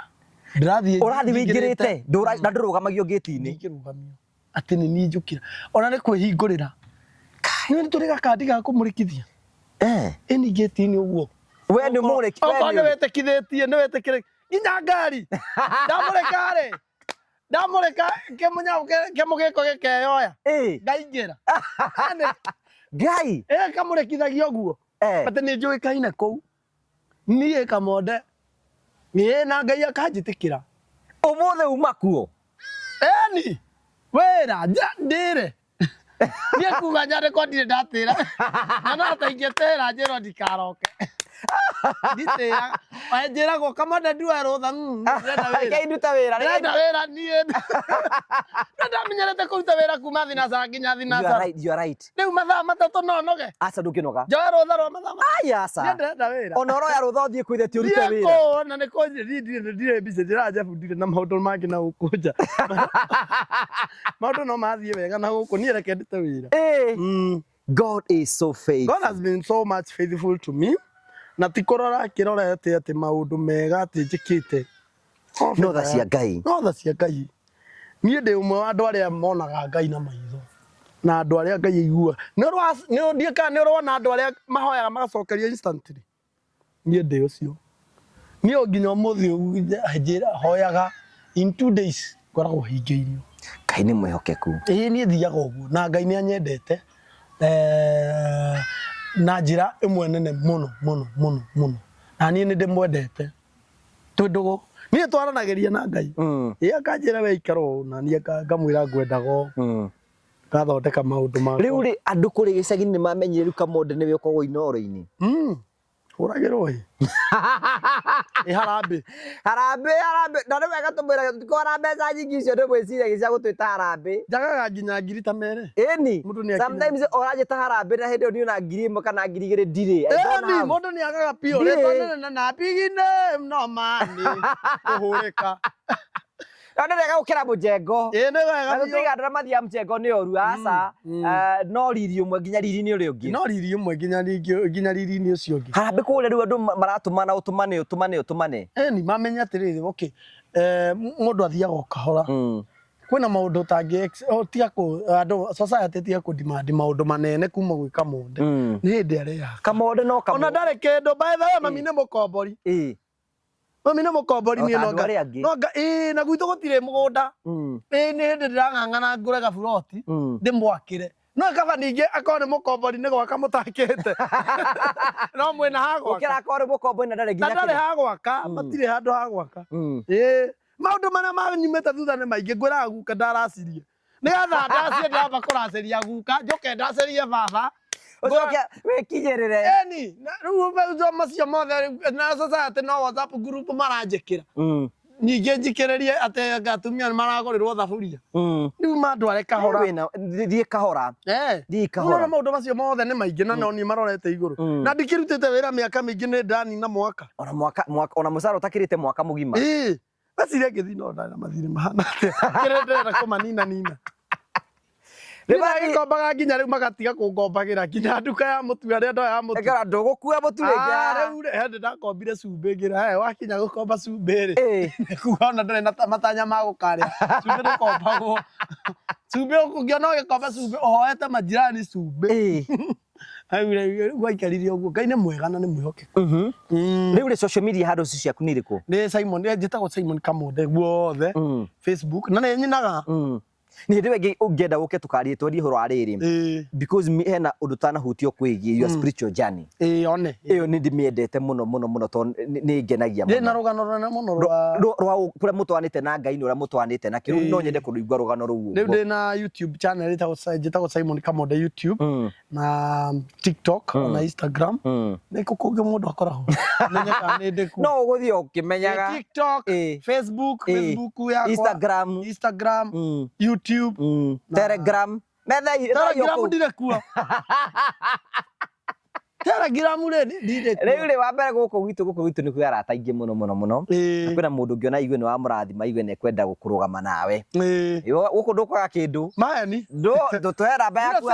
ndĩrathiĩ ũrathiĩ wĩingĩrĩte na ndũrũgamagio gĩti-inĩ atĩ nĩ niĩ njũkĩra ona nĩ kwĩhingũrĩra nĩ tũrĩ gakandi ga kũmũrĩkithia ĩni gĩti-inĩ ũguo we nĩ mũrĩki okorwo nĩ wĩtĩkithĩtie nĩ wĩtĩkĩrĩtie nginya ngari ndamũrĩka kĩmunyau kĩmũgĩko gĩkeyoya ngaingĩra Ngai kamũrĩkithagia ũguo atĩ nĩ njũĩkaine kũu niĩ Kamode na Ngai akanjĩtĩkĩra ũmũthĩ uma kuo eni wĩra ndĩre Niĩ kuga nyandĩko ndirĩ ndatĩra. Na no ta ingĩtĩra njĩrwo ndikaroke. Nditĩra. Njĩragwo kamande nduoe rũtha. Ndĩrenda wĩra. Reke nduta wĩra. Ndĩrenda wĩra niĩ. Ndamenyerete kũruta wĩra kuma thinacara nginya thinacara. You are right. Rĩu mathaa matatũ no noge. Aca ndũkĩnoga. Njoe rũtha rwa mathaa matatũ. Ai aca. Ndĩrenda wĩra. Ona ũroya rũtha ũthiĩ kwĩthetie ũrute wĩra. Ndiĩko na nĩko ndirĩ busy ndĩrajebundithia na maũndũ mangĩ na gũkũ nja. Maũndũ no mathiĩ wega na gũkũ niĩ reke ndute wĩra. God is so faithful. God has been so much faithful to me. Na ti kũrora kĩrorete atĩ maũndũ mega atĩ njĩkĩte. No tha cia Ngai. No tha cia Ngai. Niĩ ndĩ ũmwe wa andũ arĩa monaga Ngai na maitho. Na andũ arĩa Ngai aigua. Nĩ ũrona andũ arĩa mahoyaga magacokeria instantly. Niĩ ndĩ ũcio. Niĩ nginya ũmũthĩ njĩra hoyaga in 2 days ngoragwo hingĩirio. Ngai nĩ mwĩhokeku. Niĩ thiaga ũguo na Ngai nĩ anyendete. Na njĩra ĩmwe nene mũno mũno mũno mũno. Na niĩ nĩ ndĩmwendete. Tondũ niĩ twaranagĩria na Ngai. Akanjĩra we ikara ũũ na niĩ ngamwĩra ngwendaga ũũ. Ngathondeka maũndũ makwa. Rĩu rĩ andũ kũrĩ gĩcagi nĩ mamenyire rĩu Kamande nĩwe ũkoragwo inoro-inĩ. Hũragĩrwo ĩ. Harambĩ. Harambĩ. Na nĩ wega tũmwĩra tũtikora mbeca nyingĩ icio nĩ gwĩciria cia gũtwĩta harambĩ. Njagaga nginya ngiri ta merĩ. Ĩni. Sometimes ũranjĩta harambĩ na hĩndĩ ĩyo niĩ na ngiri ĩmwe kana ngiri igĩrĩ ndirĩ. Ĩni mũndũ nĩ agaga pio. Rĩtwa na pigine no mani. Kũhũrĩka. Nĩ wega gũkĩra mũjengo. Nĩ wega. Na tũtiga andũ mathiaga mũjengo nĩ ũru aca. No riri ũmwe nginya riri-inĩ ũrĩa ũngĩ. No riri ũmwe nginya riri-inĩ ũcio ũngĩ. Harambĩ kũrĩa rĩu andũ maratũmana ũtũmane. Ĩni mamenya atĩrĩrĩ okay. Mũndũ athiaga o kahora. Kwĩna maũndũ tangĩ tiga andũ society tiga kũ-demand maũndũ manene kuma gwĩ Kamande. Nĩ hĩndĩ areaga. Kamande no Ona ndarĩ kĩndũ by the way mami nĩ mũkombori. Mami nĩ mũkombori niĩ nonga na gwitũ gũtirĩ mũgũnda. Nĩ hĩndĩ ndĩrang'ang'ana ngũre gaburoti ndĩmwakĩre. No kaba ningĩ akorwo nĩ mũkombori nĩ gwaka mũtakĩte. No mwĩna ha gwaka. Ũkĩra akorwo nĩ mũkombori na ndarĩ nginya kĩndũ. Ndarĩ ha gwaka, matirĩ handũ ha gwaka. Maũndũ marĩa manyumĩte thutha nĩ maingĩ ngwĩraga guka ndaracirie. Nĩgetha ndacie ndamba kũraceria guka njoke ndacerie baba. Ũcoke wĩkinyĩrĩre. Ĩni rĩu macio mothe na society no WhatsApp group maranjĩkĩra. Ningĩ njikĩrĩrie atĩ atumia nĩ maragũrĩrwo thaburia. Rĩu mandware kahora. Thiĩ kahora. Thiĩ kahora. Maũndũ macio mothe nĩ maingĩ na niĩ marorete igũrũ. Na ndikĩrutĩte wĩra mĩaka mĩingĩ nĩ ndanina mwaka. Ona mũcara ũtakĩrĩte mwaka mũgima. Meciria ngĩthiĩ no ndana mathirĩ mahana atĩa. Kĩrendera kũmanina nina. Nĩmagĩkombaga nginya rĩu magatiga kũngombagĩra nginya nduka ya mũtu arĩa ndoya mũtu. Ekara ndũgũkua mũtu rĩngĩ. Rĩu hĩndĩ ndakombire cumbĩ ngĩra wakinya gũkomba cumbĩ rĩ. Kuga ona ndarĩ na matanya ma gũkarĩa. Cumbĩ ndũkombagwo. Cumbĩ ũngĩona ũgĩkomba cumbĩ ũhoete majirani cumbĩ. Rĩu gwaikaririe ũguo Ngai nĩ mwega na nĩ mwĩhokeku. Rĩu rĩ social media handles ciaku nĩ irĩkũ? Nĩ Simon njĩtagwo Simon Kamande guothe Facebook na nĩ nyinaga. Nĩ hĩndĩ ĩngĩ ũngĩenda gũke tũkarie twarie ũhoro wa rĩrĩ. Because hena ũndũ ũtanahutio kwĩgiĩ your spiritual journey. One. Ĩyo nĩ ndĩmĩendete mũno mũno mũno tondũ nĩ ngenagia mũno. Ndĩ na rũgano rũnene mũno rwa kũrĩa mũtwanĩte na Ngai nĩ ũrĩa mũtwanĩte na kĩrĩa no nyende kũrũigua rũgano rũu. Rĩu ndĩ na YouTube channel njĩtagwo Simon Kamande YouTube na TikTok na Instagram. Nĩ kũkũngĩ mũndũ akoragwo. Menyeka nĩ ndĩku. No ũgũthiĩ ũkĩmenyaga. TikTok, Facebook yakwa, Instagram, YouTube, Telegram. Telegram ndire kuo. Telegram ndire kuo. Rĩu rĩ wa mbere gũkũ gwitũ nĩ kwĩ arata aingĩ mũno mũno mũno. Kwĩna mũndũ ũngĩona igue nĩ wa mũrathima igue nĩ kwenda gũkũrũgama nawe. Gũkũ ndũkwaga kĩndũ. Maheni. Ndũtũhe namba yaku.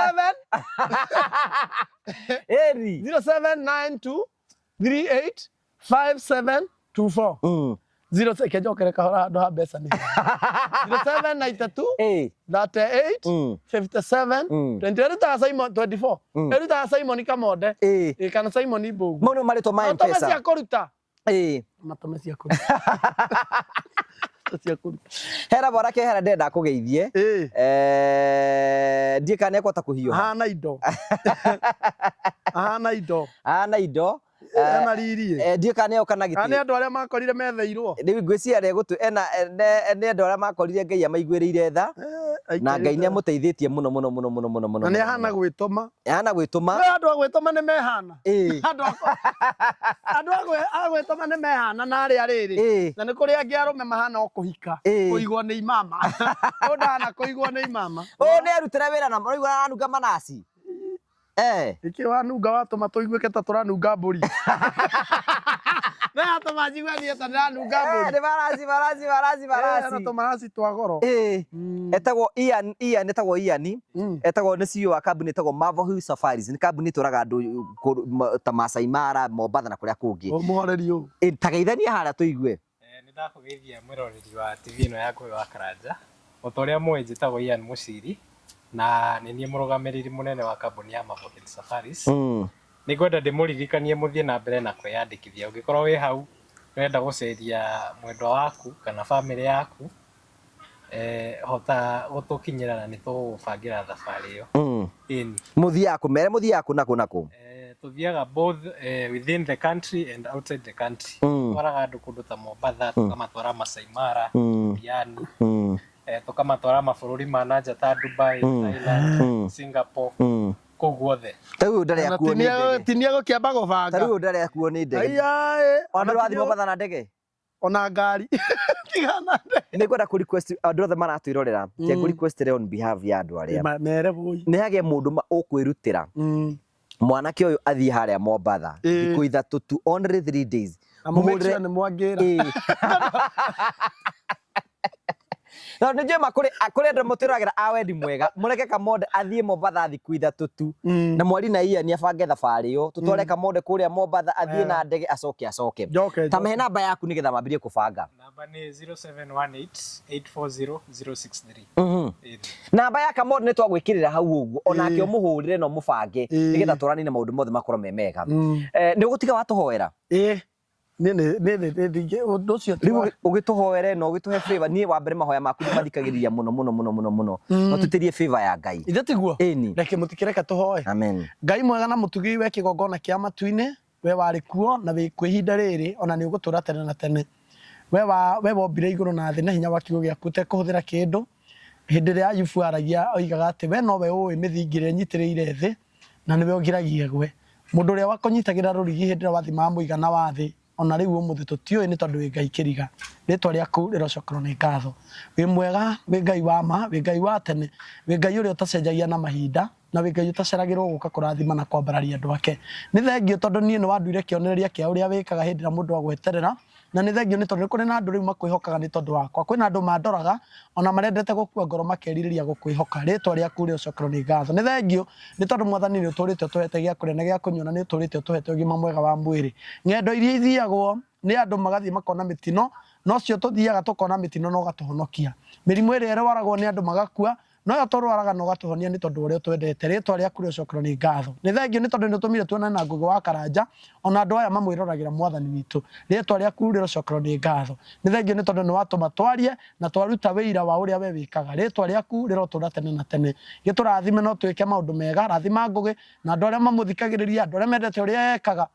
0792385724. 0 kenjokere kahora handũ ha mbeca nĩ 0792 38 57 20 erutaga Simon 24 erutaga Simon Kamande kana Simon Ibũgu mũno marĩtwa ma M-Pesa matome cia kũruta matome cia kũruta hera borake hera ndenda kũgeithie ndiĩ kana ekũhota kũhiũha hana indo ena riri ndiĩ kana nĩyo kana gĩtĩ kana andũ arĩa makorire metheirwo rĩu ngwĩciria gũtu ena nĩ andũ arĩa makorire Ngai amaiguĩrĩire tha na Ngai nĩ amũteithĩtie mũno mũno mũno mũno mũno mũno na nĩ ahana gwĩtũma andũ a gwĩtũma nĩ mehana andũ a gwĩtũma nĩ mehana na arĩa rĩrĩ na nĩ kũrĩ angĩ arũme mahana o kũhika kũigwo nĩ imama ndana kũigwo nĩ imama nĩ arutĩra wĩra na mũigua aranunga manaci iki wanunga watũma tũiguĩke ta tũranunga mbũri na atũma njigua niĩ ta ndĩranunga mbũri nĩ maraci tũmaraci twa goro etagwo Ian etagwo Ian etagwo nĩ CEO wa kambuni etagwo Marvel Hill Safaris nĩ kambuni tũraga andũ ta Masai Mara Mombasa na kũrĩa kũngĩ mũhoreri ũyũ ta geithania harĩa tũigue nĩ ndakũgeithia mwĩroreri wa TV ĩno ya Ngũgĩ wa Karanja o ta ũrĩa mũĩ njĩtagwo Ian Mũciri na nĩ niĩ mũrũgamĩrĩri mũnene wa kambuni ya Marvel Hill Safaris nĩ ngwenda ndĩmũririkanie mũthiĩ na mbere na kwĩyandĩkithia ũngĩkorwo wĩ hau ũrenda gũceria mwendwa waku kana bamĩrĩ yaku hota gũtũkinyĩra na nĩ tũgũbangĩra thabarĩ ĩyo mũthiaga nakũ tuthiaga both within the country and outside the country twaraga andũ kũndũ ta Mombasa tukamatwara Masai Mara Diani tukamatwara mabũrũri ma nanja ta Dubai Thailand Singapore kũu guothe tarĩu ndarĩ akuo nĩ ndege tinia gũkĩamba gũbanga tarĩu ndarĩ akuo nĩ ndege ona wathi Mombasa na ndege ona ngari tigana nĩ ngwenda kũ request andũ othe maratwĩrorera kĩa kũ request on behalf ya andũ arĩa mere bũi nĩ hagĩe mũndũ ũkwĩrutĩra mwanake ũyũ athiĩ harĩa Mombasa thikũ ithatũ tu only 3 days amũmĩkĩra nĩ mwangĩra na nĩ njema kũrĩ andũ mũtũragĩra a wendi mwega mũreke Kamonde athiĩ Mombasa thikũ ithatũ tu na mwari na Ian abange thabarĩ ĩyo tũtware Kamonde kũrĩa Mombasa athiĩ na ndege acoke ta mehe namba yaku nĩgetha mambĩrĩrie kũbanga namba nĩ 0718840063 namba ya Kamonde nĩ twagwĩkĩrĩra hau ũguo onake ũmũhũrĩre na ũmũbange nĩgetha tũranine maũndũ mothe makorwo me mega nĩ ũgũtiga watũhoera rĩu ũgĩtũhoere na ũgĩtũhe favor niĩ wa mbere mahoya maku nĩ mathikagĩrĩria mũno no tũtĩrie favor ya Ngai ithe tiguo reke mũtikĩreka tũhoe amen Ngai mwega na mũtugi we kĩgongona kĩa matu-inĩ we warĩ kuo na wĩ ihinda rĩrĩ ona nĩ ũgũtũra tene na tene we wombire igũrũ na thĩ na hinya wa kiugo gĩaku ũtekũhũthĩra kĩndũ hĩndĩ ĩrĩa Ayubu aragia oigaga atĩ we nowe ũĩ mĩthingĩre nyitĩrĩire thĩ na nĩwe ũgiragia gwe mũndũ ũrĩa wakũnyitagĩra rũrigi hĩndĩ ĩrĩa wathimaga mũigana wa thĩ ona rĩu ũmũthĩ tũtiũĩ nĩ tondũ wĩ Ngai kĩriga rĩtwa rĩaku rĩrocokerwo nĩ ngatho wĩ mwega wĩ Ngai wa ma wĩ Ngai wa tene wĩ Ngai ũrĩa ũtacenjagia na mahinda na wĩ Ngai ũtaceragĩrwo gũka kũrathima na kwambararia andũ ake nĩ thengio tondũ niĩ nĩ wanduire kĩonereria kĩa ũrĩa wĩkaga hĩndĩ ĩrĩa mũndũ agweterera na nĩ thengio nĩ tondũ nĩ kũrĩ na andũ rĩu makwĩhokaga nĩ tondũ wakwa kwĩna andũ mandoraga ona marendete gũkua ngoro makerirĩria gũkwĩhoka rĩtwa rĩaku rĩrocokerwo nĩ ngatho nĩ thengio nĩ tondũ Mwathani nĩ ũtũrĩte ũtũhete gĩa kũrĩa na gĩa kũnyua na nĩ ũtũrĩte ũtũhete ũgima mwega wa mwĩrĩ ng'endo iria ithiagwo nĩ andũ magathiĩ makona mĩtino no cio tũthiaga tũkona mĩtino na ũgatũhonokia mĩrimũ ĩrĩa ĩrwaragwo nĩ andũ magakua no yo tũrwaraga na ũgatũhonia nĩ tondũ ũrĩa twendete rĩtwa rĩaku rĩrocokerwo nĩ ngatho nĩ thengio nĩ tondũ nĩ ũtũmire tuonane na Ngũgĩ wa Karanja ona andũ aya mamwĩroragĩra Mwathani witũ rĩtwa rĩaku rĩrocokerwo nĩ ngatho nĩ thengio nĩ tondũ nĩ watũma twarie na twaruta wĩira wa ũrĩa we wĩkaga rĩtwa rĩaku rĩrotũra tene na tene gĩtũrathime no twĩke maũndũ mega rathima Ngũgĩ na andũ arĩa mamũthikagĩrĩria andũ arĩa mendete ũrĩa ekaga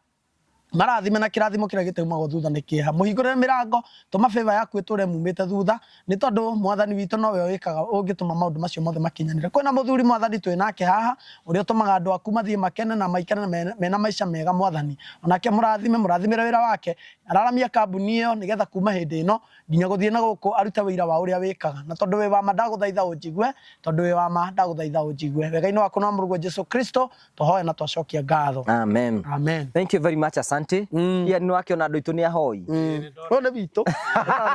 marathime na kĩrathimo kĩrĩa gĩtaumagwo thutha nĩ kĩeha mũhingũrĩre mĩrango tũma favor yaku ĩtũre mumĩte thutha nĩ tondũ Mwathani witũ nowe wĩkaga ũngĩtũma maũndũ macio mothe makinyanĩre kwĩna mũthuri Mwathani twĩ nake haha ũrĩa ũtũmaga andũ aku mathiĩ makene na maikane mena maica mega Mwathani onake mũrathimĩre wĩra wake araramia kambuni ĩyo nĩgetha kuma hĩndĩ ĩno nginya gũthiĩ na gũkũ arute wĩra wa ũrĩa wĩkaga na tondũ wĩ wa ma ndagũthaitha ũnjigue tondũ wĩ wa ma ndagũthaitha ũnjigue wega-inĩ waku na mũrũgwo Jesũ Kristo tũhoe na twacokia ngatho amen thank you very much asante Ian nĩ wakĩona andũ aitũ nĩ ahoi ũyũ nĩ witũ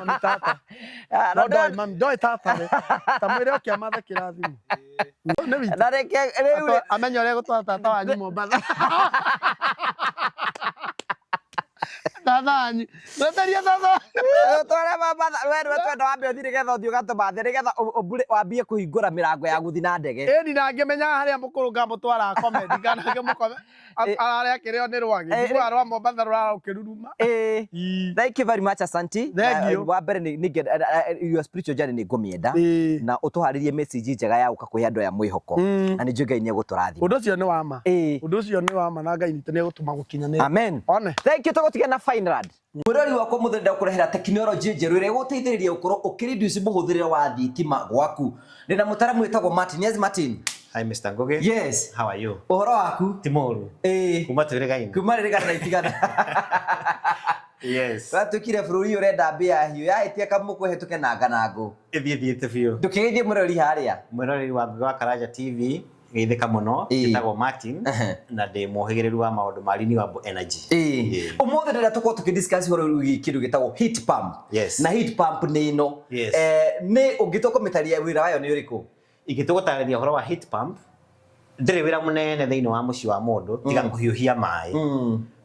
nĩ tata ndoĩ tata ta mwĩre oke amathe kĩrathimo nĩ witũ amenya ũrĩa gũtwara tata wanyu Mombasa tathanyi weteria tathanyi twara baba wewe twenda wambe uthire getha uthio gatumathe nigetha wambie kuhingura mirango ya guthi na ndege ni nangimenya haria mukuru ngamutwara comedy kana ngimukome araria kirio ni rwagi ndigwa arwa Mombasa rura ukiruruma thank you very much Asante wa mbere ni your spiritual journey ni ngumienda na utuharirie message njega ya ukakuhe andu ya mwihoko na ni njuga ni guturathima undu ucio ni wama undu ucio ni wama na Ngai nitene gutuma gukinyanira amen thank you tugotiga na Finerad murori wakwa muthenda kurehera teknology njeru ire guteithiriria ukorwo ukiriduce muhuthirire wa thitima gwaku ndina mutaramu wetagwo Martin. Yes Martin. Hi Mr. Ngoge. Yes. How are you? Uhoro waku? Timoru. Kuma turegaini. Kuma turegaina na itigana. Yes. Watukire bururi urenda mbia hiyo yahitia kamukuhetuke na nganangu. Thiete biu. Ndukigeithie murori haria. Murori wa Karaja TV geithika muno gitagwo Martin na ndi muhigiriru wa maundu ma renewable energy. Umothe ndira tuko tukidiscuss horo rugi kindu gitagwo heat pump. Yes. Na heat pump ni ino. Ni ungitoko metaria wira wayo ni uriku. Igitugutariria horo wa heat pump ndire wira munene thiini wa muci wa mundu tiga kuhiuhia mai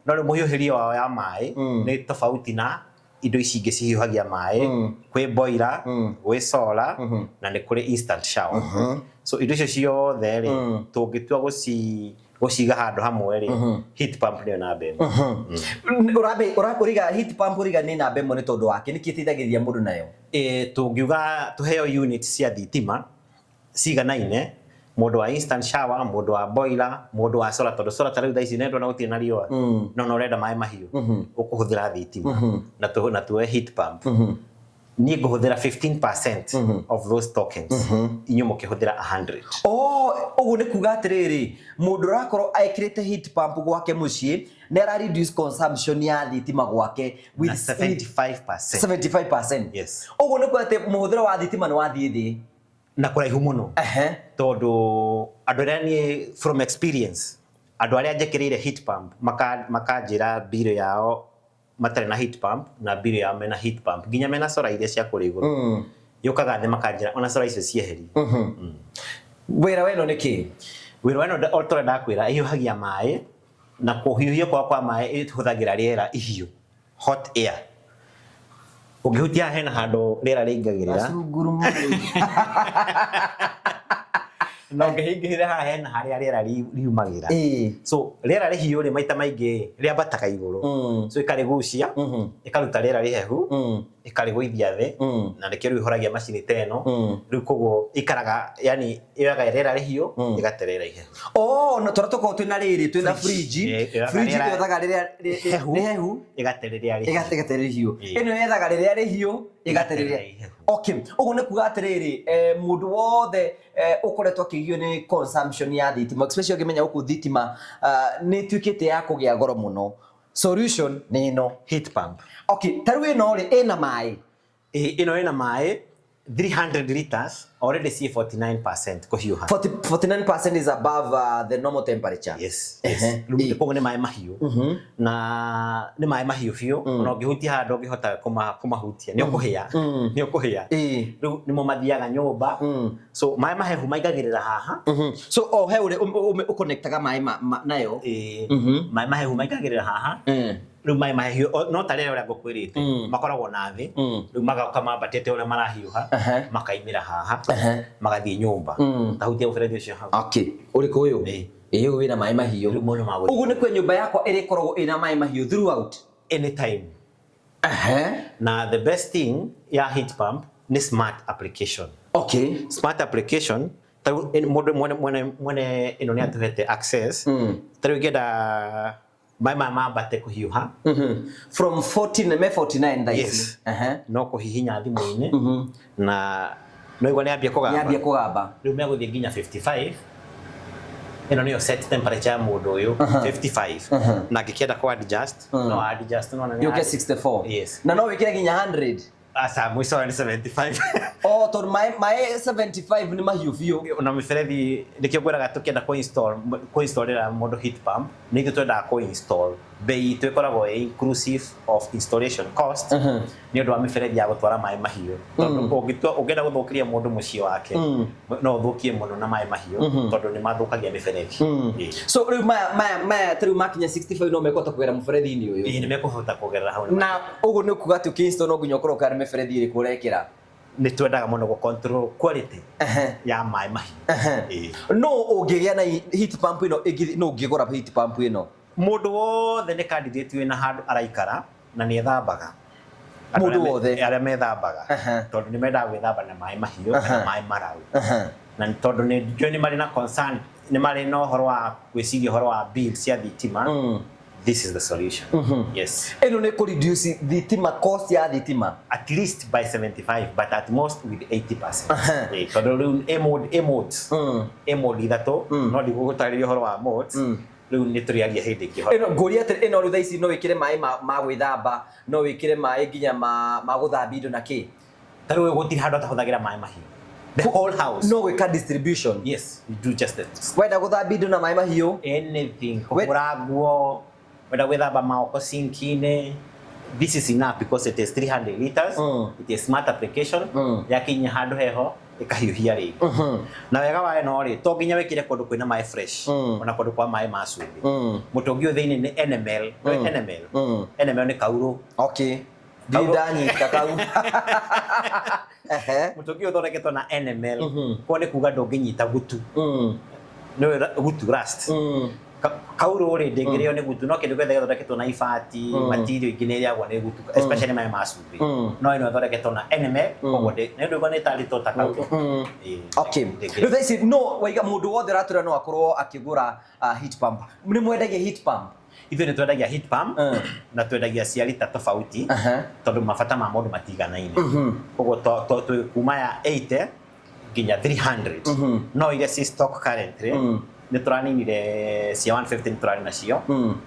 no ri muhiuhirio wa ya mai ni tofauti na indo ici ingi cihiuhagia mai kwi boiler kwi solar na ni kuri instant shower so indo icio ciothe ri tungitua guciga handu hamwe ri heat pump ni na mbembe uriga heat pump uriga ni na mbembe ni tondu wake ni kitithagiria mundu nayo tungiuga tuheo unit cia thitima ciganaine mundu wa instant shower mundu wa boiler mundu wa solar tondu solar tariu thaici nendo na gutirĩ na riũa no urenda mai mahiũ ukuhuthira thitima na tuwe heat pump ni nguhuthira 15% of those tokens inyu mukihuthira 100 ugu ni kuga atiriri mundu rakorwo aikirite heat pump gwake mucii ne ra reduce consumption ya thitima gwake with 75%. Yes. Ugu ni kwate muhuthira wa thitima ni wathie thi na kuraihu muno tondu andu aria ni from experience andu aria njekirire heat pump makanjira bill yao matare na heat pump na bill yao mena heat pump nginya mena solar iria cia kuri iguru yukaga thi makanjira ona solar icio cieheri wira weno niki wira weno otora ndakwira ihiuhagia mai na kuhiuhia kwa mai ihuthagira riera ihiu hot air ugihutia hena handu riera ringagirira no ngehingirira haha hena haria riera riumagira so riera rihiu ri maita maingi riambataga iguru so ikarigucia ikaruta riera rihehu ikariguithia thi na nikio riu ihoragia macini teno riu koguo ikaraga yani yoga riera rihiu igaterera ihehu no toratuko twina riri twina fridge yothaga riria rihehu igatereria rihiu ino yethaga riria rihiu igatereria okay ugu ni kuga atiriri mundu wothe ukoretwo akigio ni consumption ya thitima especially ukimenya uku thitima ni twikite ya kugia goro muno solution ni ino heat pump okay taru ino ri ina mai ino ina mai 300 liters already see 49% kuhiuha 49% is above the normal temperature. Yes lumu ni mai mahiu na ni mai mahiu fio no ngihutia handu ngihota kumahutia ni ukuhia ni mo mathiaga nyumba so mai mahehu maigagirira haha so he uri uconnectaga mai nayo mai mahehu maigagirira haha riu mai mahiu no tarere uria ngukwirite makoragwo na thi riu magauka mambatite uria marahiuha makaimira haha magathie nyumba tahutia uferethi ucio hau okay uriku uyu uyu wina mai mahiu ugu ni kwe nyumba yakwa iri koragwo ina mai mahiu throughout anytime na the best thing ya heat pump ni smart application okay smart application taru mwene ino ni atuhete access taru geda my bate kuhiuha from 49 days yes. No kuhihinya thimu-ini na no igwa ni ambia kugamba riu meguthie nginya 55 ino niyo set temperature ya mundu uyu 55 na ngikienda ku adjust no adjust no na you get 64 yes na no wikire nginya 100 asa mwiso ni 75 to my 75 ni mahiu fio na miferethi nikio gweraga tukienda ku install ira mundu heat pump nithu twenda ku install bei twekoragwo inclusive of installation cost ni undu wa miferethi ya gutwara mai mahiu tondu ungenda guthukiria mundu mucii wake no uthukie muno na mai mahiu tondu ni mathukagia miferethi so riu maya tariu makinya 65 no mekota kugera muferethi-ini uyu ni mekuhota kugerera hau na ugu ni kuga ati ukiinstall no nginya ukorwo kana miferethi iri kurekera ni twendaga muno gu control quality ya mai mahiu no ungigia na heat pump ino no ungigura heat pump ino mundu wothe ni candidate wina handu araikara na ni ethambaga mundu wothe aria methambaga tondu ni mendaga gwithamba na mai mahiu kana mai mararu na tondu ni mari na concern ni mari no horo wa gwiciria horo wa bill cia thitima this is the solution yes eno ne ko reduce thitima cost ya thitima at least by 75 but at most with 80% tondu emod ithato no ndigugutariria horo wa mods riu ni turiaria hindi ingi eno nguria ati eno rutha ici no wikire mai ma gwithamba no wikire mai nginya ma guthambia indo na ki tariu gutiri handu atahuthagira mai mahiu the whole house no wika distribution yes you do just that wenda guthambia indo na mai mahiu anything kuhura nguo wenda gwithamba maoko sinkine this is enough because it is 300 liters it is smart application yakinya handu heho ikahiuhia ringi na wega wae no ri to nginya wekire kondu kwina mai fresh ona kondu kwa mai ma cumbi mutungi uthiini ni NML NML ni kauro okay didani kakau mutungi uthondeketwo na NML ko ni kuga ndunginyita gutu no gutu rust kauro ri ndingirio ni gutu no kindu gethe thondeketwo na ibati material ingine iriagwo ni gutu especially mai ma cumbi no ino thondeketwo na NML koguo ni ndu ni tari to ta kauro okay rutha ici no waiga mundu wothe ratura no akorwo akigura heat pump ni mwendagia heat pump ithuĩ nĩ twendagia heat pump na twendagia cia rita tofauti tondu mabata ma mũndũ matiganaine koguo kuma ya 80 nginya 300 no iria ci stock currently nĩ tũraninire cia 150 nĩ tũrarĩ nacio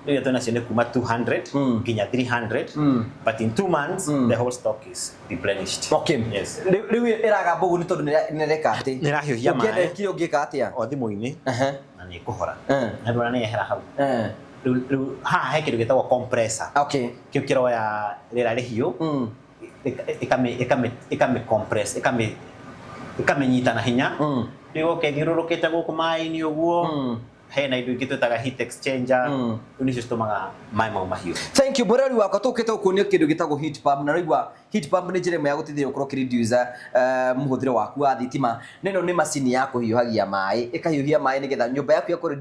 rĩu twĩ nacio nĩ kuma 200 nginya 300 but in 2 months the whole stock is replenished okay yes rĩu ĩragamba ũguo nĩ tondũ nĩ reka atĩ nĩ rahiũhia maĩ ũngĩenda kĩo ũngĩka atĩa o thimũ-inĩ na nĩ ĩkũhora na ndũra nĩ yehera hau haha he kĩndũ gĩtagwo compressor okay kĩu kĩroya rĩera rĩhiũ ĩkame compress ĩkamenyita na hinya rĩu ũkĩthiũrũrũkĩte gũkũ maĩ-inĩ ũguo hena indo ingĩ twĩtaga heat exchanger rĩu nĩcio citũmaga maĩ mau mahiũ thank you mũrori wakwa tũkĩte gũkuonia kĩndũ gĩtagwo heat pump na raigua heat pump nĩ njĩra ĩmwe ya gũteithĩrĩria gũkorwo ũkĩreduce mũhũthĩre waku wa thitima na ĩno nĩ macini ya kũhiũhagia maĩ ĩkahiũhia maĩ nĩgetha nyũmba yaku yakorwo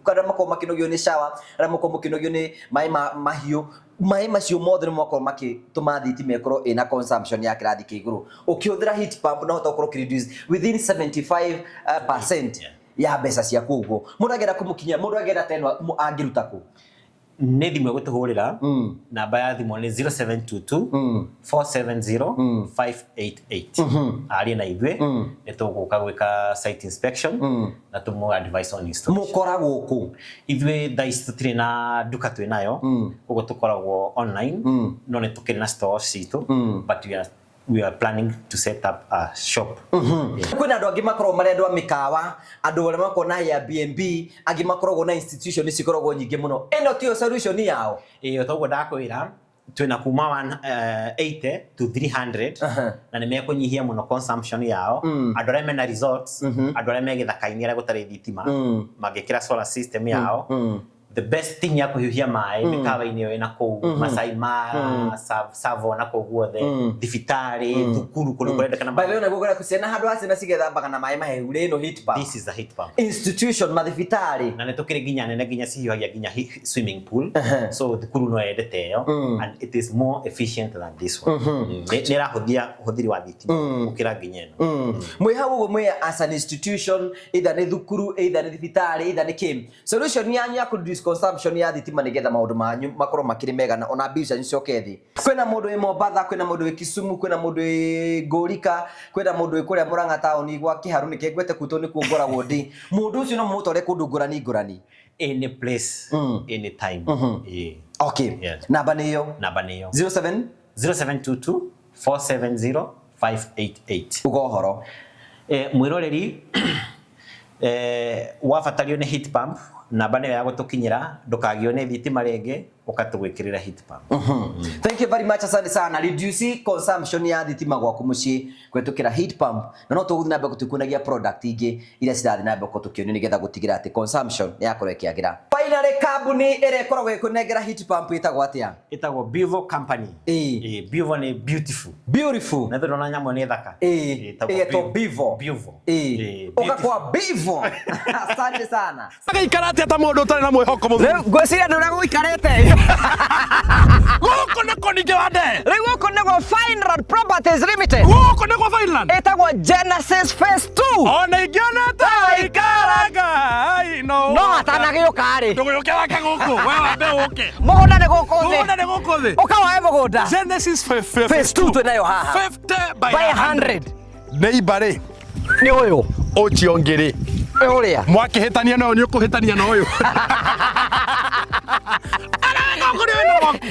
arĩa makorwo makĩnogio nĩ shower arĩa makorwo makĩnogio nĩ maĩ mahiũ maĩ macio mothe nĩ makorwo makĩtũma thitima ĩkorwo ĩna consumption ya kĩrathi kĩa igũrũ ũkĩhũthĩra heat pump no ũhote gũkorwo ũkĩreduce within 75% ya mbeca ciaku ũguo mũndũ agenda kũmũkinyia mũndũ agenda teno angĩruta kũ nĩ thimũ ĩgũtũhũrĩra namba ya thimũ nĩ 0722 470 588 arie na ithuĩ nĩ tũgũka gwĩka site inspection na tũmũ advice on installation mũkoragwo kũ ithuĩ thaa ici tũtirĩ na nduka twĩ nayo koguo tũkoragwo online no nĩ tũkĩrĩ na stores citũ but we are planning to set up a shop. Kwĩna andũ angĩ makoragwo marĩ andũ a mĩkawa, andũ arĩa makoragwo na Airbnb, angĩ makoragwo na institution cikoragwo nyingĩ mũno. Ĩno tiyo solution yao. Toguo ndakwĩra twĩna kuma 80 to 300 na nĩ mekũnyihia mũno consumption yao. Andũ arĩa mena resorts, andũ arĩa me gĩthaka-inĩ arĩa gũtarĩ thitima, mangĩkĩra solar system yao. The best thing ya kuhiuhia maĩ mĩkawa-inĩ ĩyo ĩna kũu Masai Mara, Tsavo na kũu guothe thibitarĩ thukuru kũndũ kũrendekana maĩ. By the way nĩguo kũrĩa ciana handũ ha ciana cigethambaga na maĩ mahehu ĩno heat pump. This is a heat pump. Institution mathibitarĩ. Na nĩ tũkĩrĩ nginya nene nginya cihiũhagia nginya swimming pool. So thukuru no yendete ĩyo and it is more efficient than this one. Nĩ ĩrahũthia ũhũthĩri wa thitima gũkĩra nginya ĩno. Mwĩ hau ũguo mwĩ as an institution either nĩ thukuru either nĩ thibitarĩ either nĩ kĩ. Solution yanyu ya reduce consumption ya thitima nigetha maundu manyu makorwo makiri mega na ona bill cicoke thi. Kwĩna mundu wĩ Mombatha, kwĩna mundu wĩ Kisumu, kwĩna mundu wĩ Ngũrika, kwĩna mundu wĩ kũrĩa Murang'a taũni gwa Kĩharu nĩ kĩngwete kutwo nĩ kuongoragwo ndi. Mundu ũcio no mũtware kũndũ ngũrani ngũrani. Any place, any time. Okay. Namba nĩ yo. 0722 470 588. Ugo horo. Mwiroreri wabatario nĩ heat pump namba nĩyo ya gũtũkinyĩra ndũkagio nĩ thitima rĩngĩ ũgatũgwĩkĩrĩra heat pump. Thank you very much, asante sana. Reduce consumption ya thitima gwaku muciĩ kũhetũkĩra heat pump, na no tũgũthiĩ na mbere gũtũkunagia product ingĩ iria cirathiĩ na mbere gũtũkĩonio nĩgetha gũtigĩra atĩ consumption yakorwo ĩkĩagĩra. Finally, kambuni ĩrĩa ĩkoragwo ĩkũnengera heat pump ĩtagwo atĩa? Ĩtagwo Bevo Company. Bevo nĩ beautiful. Beautiful. Na tũrona nyamũ nĩ thaka. Ĩtagwo Bevo. Bevo. Ũgakwa Bevo. Asante sana. Agaikara atĩa ta mũndũ ũtarĩ na mwĩhoko mũthuri? Rĩu ngwĩciria nĩ ũrĩa gũikarĩte. Gũkũ nĩkũ ningĩ wande? Rĩu gũkũ nĩgwo Fineland Properties Limited. Gũkũ nĩgwo Fineland? Ĩtagwo Genesis Phase 2. Ona ingĩonete ikaraga. No atanagĩũka-rĩ. Ndũgĩũke gũkũ, we wambe ũke. Mũgũnda nĩ gũkũ thĩ. Mũgũnda nĩ gũkũ thĩ. Ũka woe mũgũnda. Genesis Phase 2 twĩnayo haha. 50 by 100. Neighbor-rĩ, nĩ ũyũ. Ũciongĩ-rĩ. Ũrĩa. Mwakĩhĩtania na ũyũ nĩ ũkũhĩtania na ũyũ.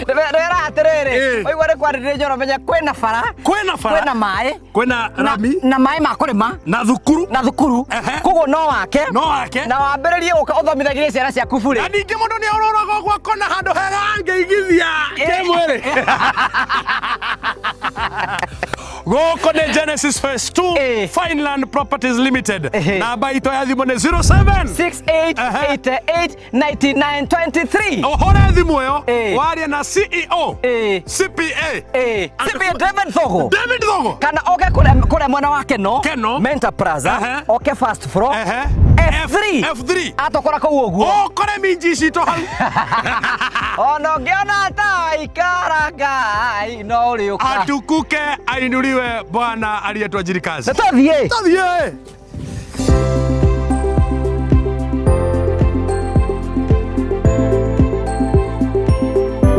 Rĩra atĩrĩrĩ, waigua nĩ kwarĩrĩria njoro menya kwĩna bara, kwĩna maĩ, kwĩna rami, na maĩ ma kũrĩma, na thukuru, koguo no wake, na wambĩrĩrie gũka ũthomithagĩrie ciana ciaku burĩ. Na ningĩ mũndũ nĩ aũrũraga ũguo akona handũ hega angĩigithia kĩmwĩrĩ. Gũkũ nĩ Genesis Phase 2 Fineland Properties Limited. Namba itũ ya thimũ nĩ 0768889923. Ũhũre thimũ ĩyo warie na CEO CPA David Thogo. Kana oke kũrĩa mwena wa Keno Mentor Plaza, oke first floor F3 atokora kũu ũguo ũkore minji citũ hau. Ona ũngĩona ta ikaraga no ũrĩũka atukuke ainuriwe Bwana aliyetwajiri kazi. Tuthiĩ.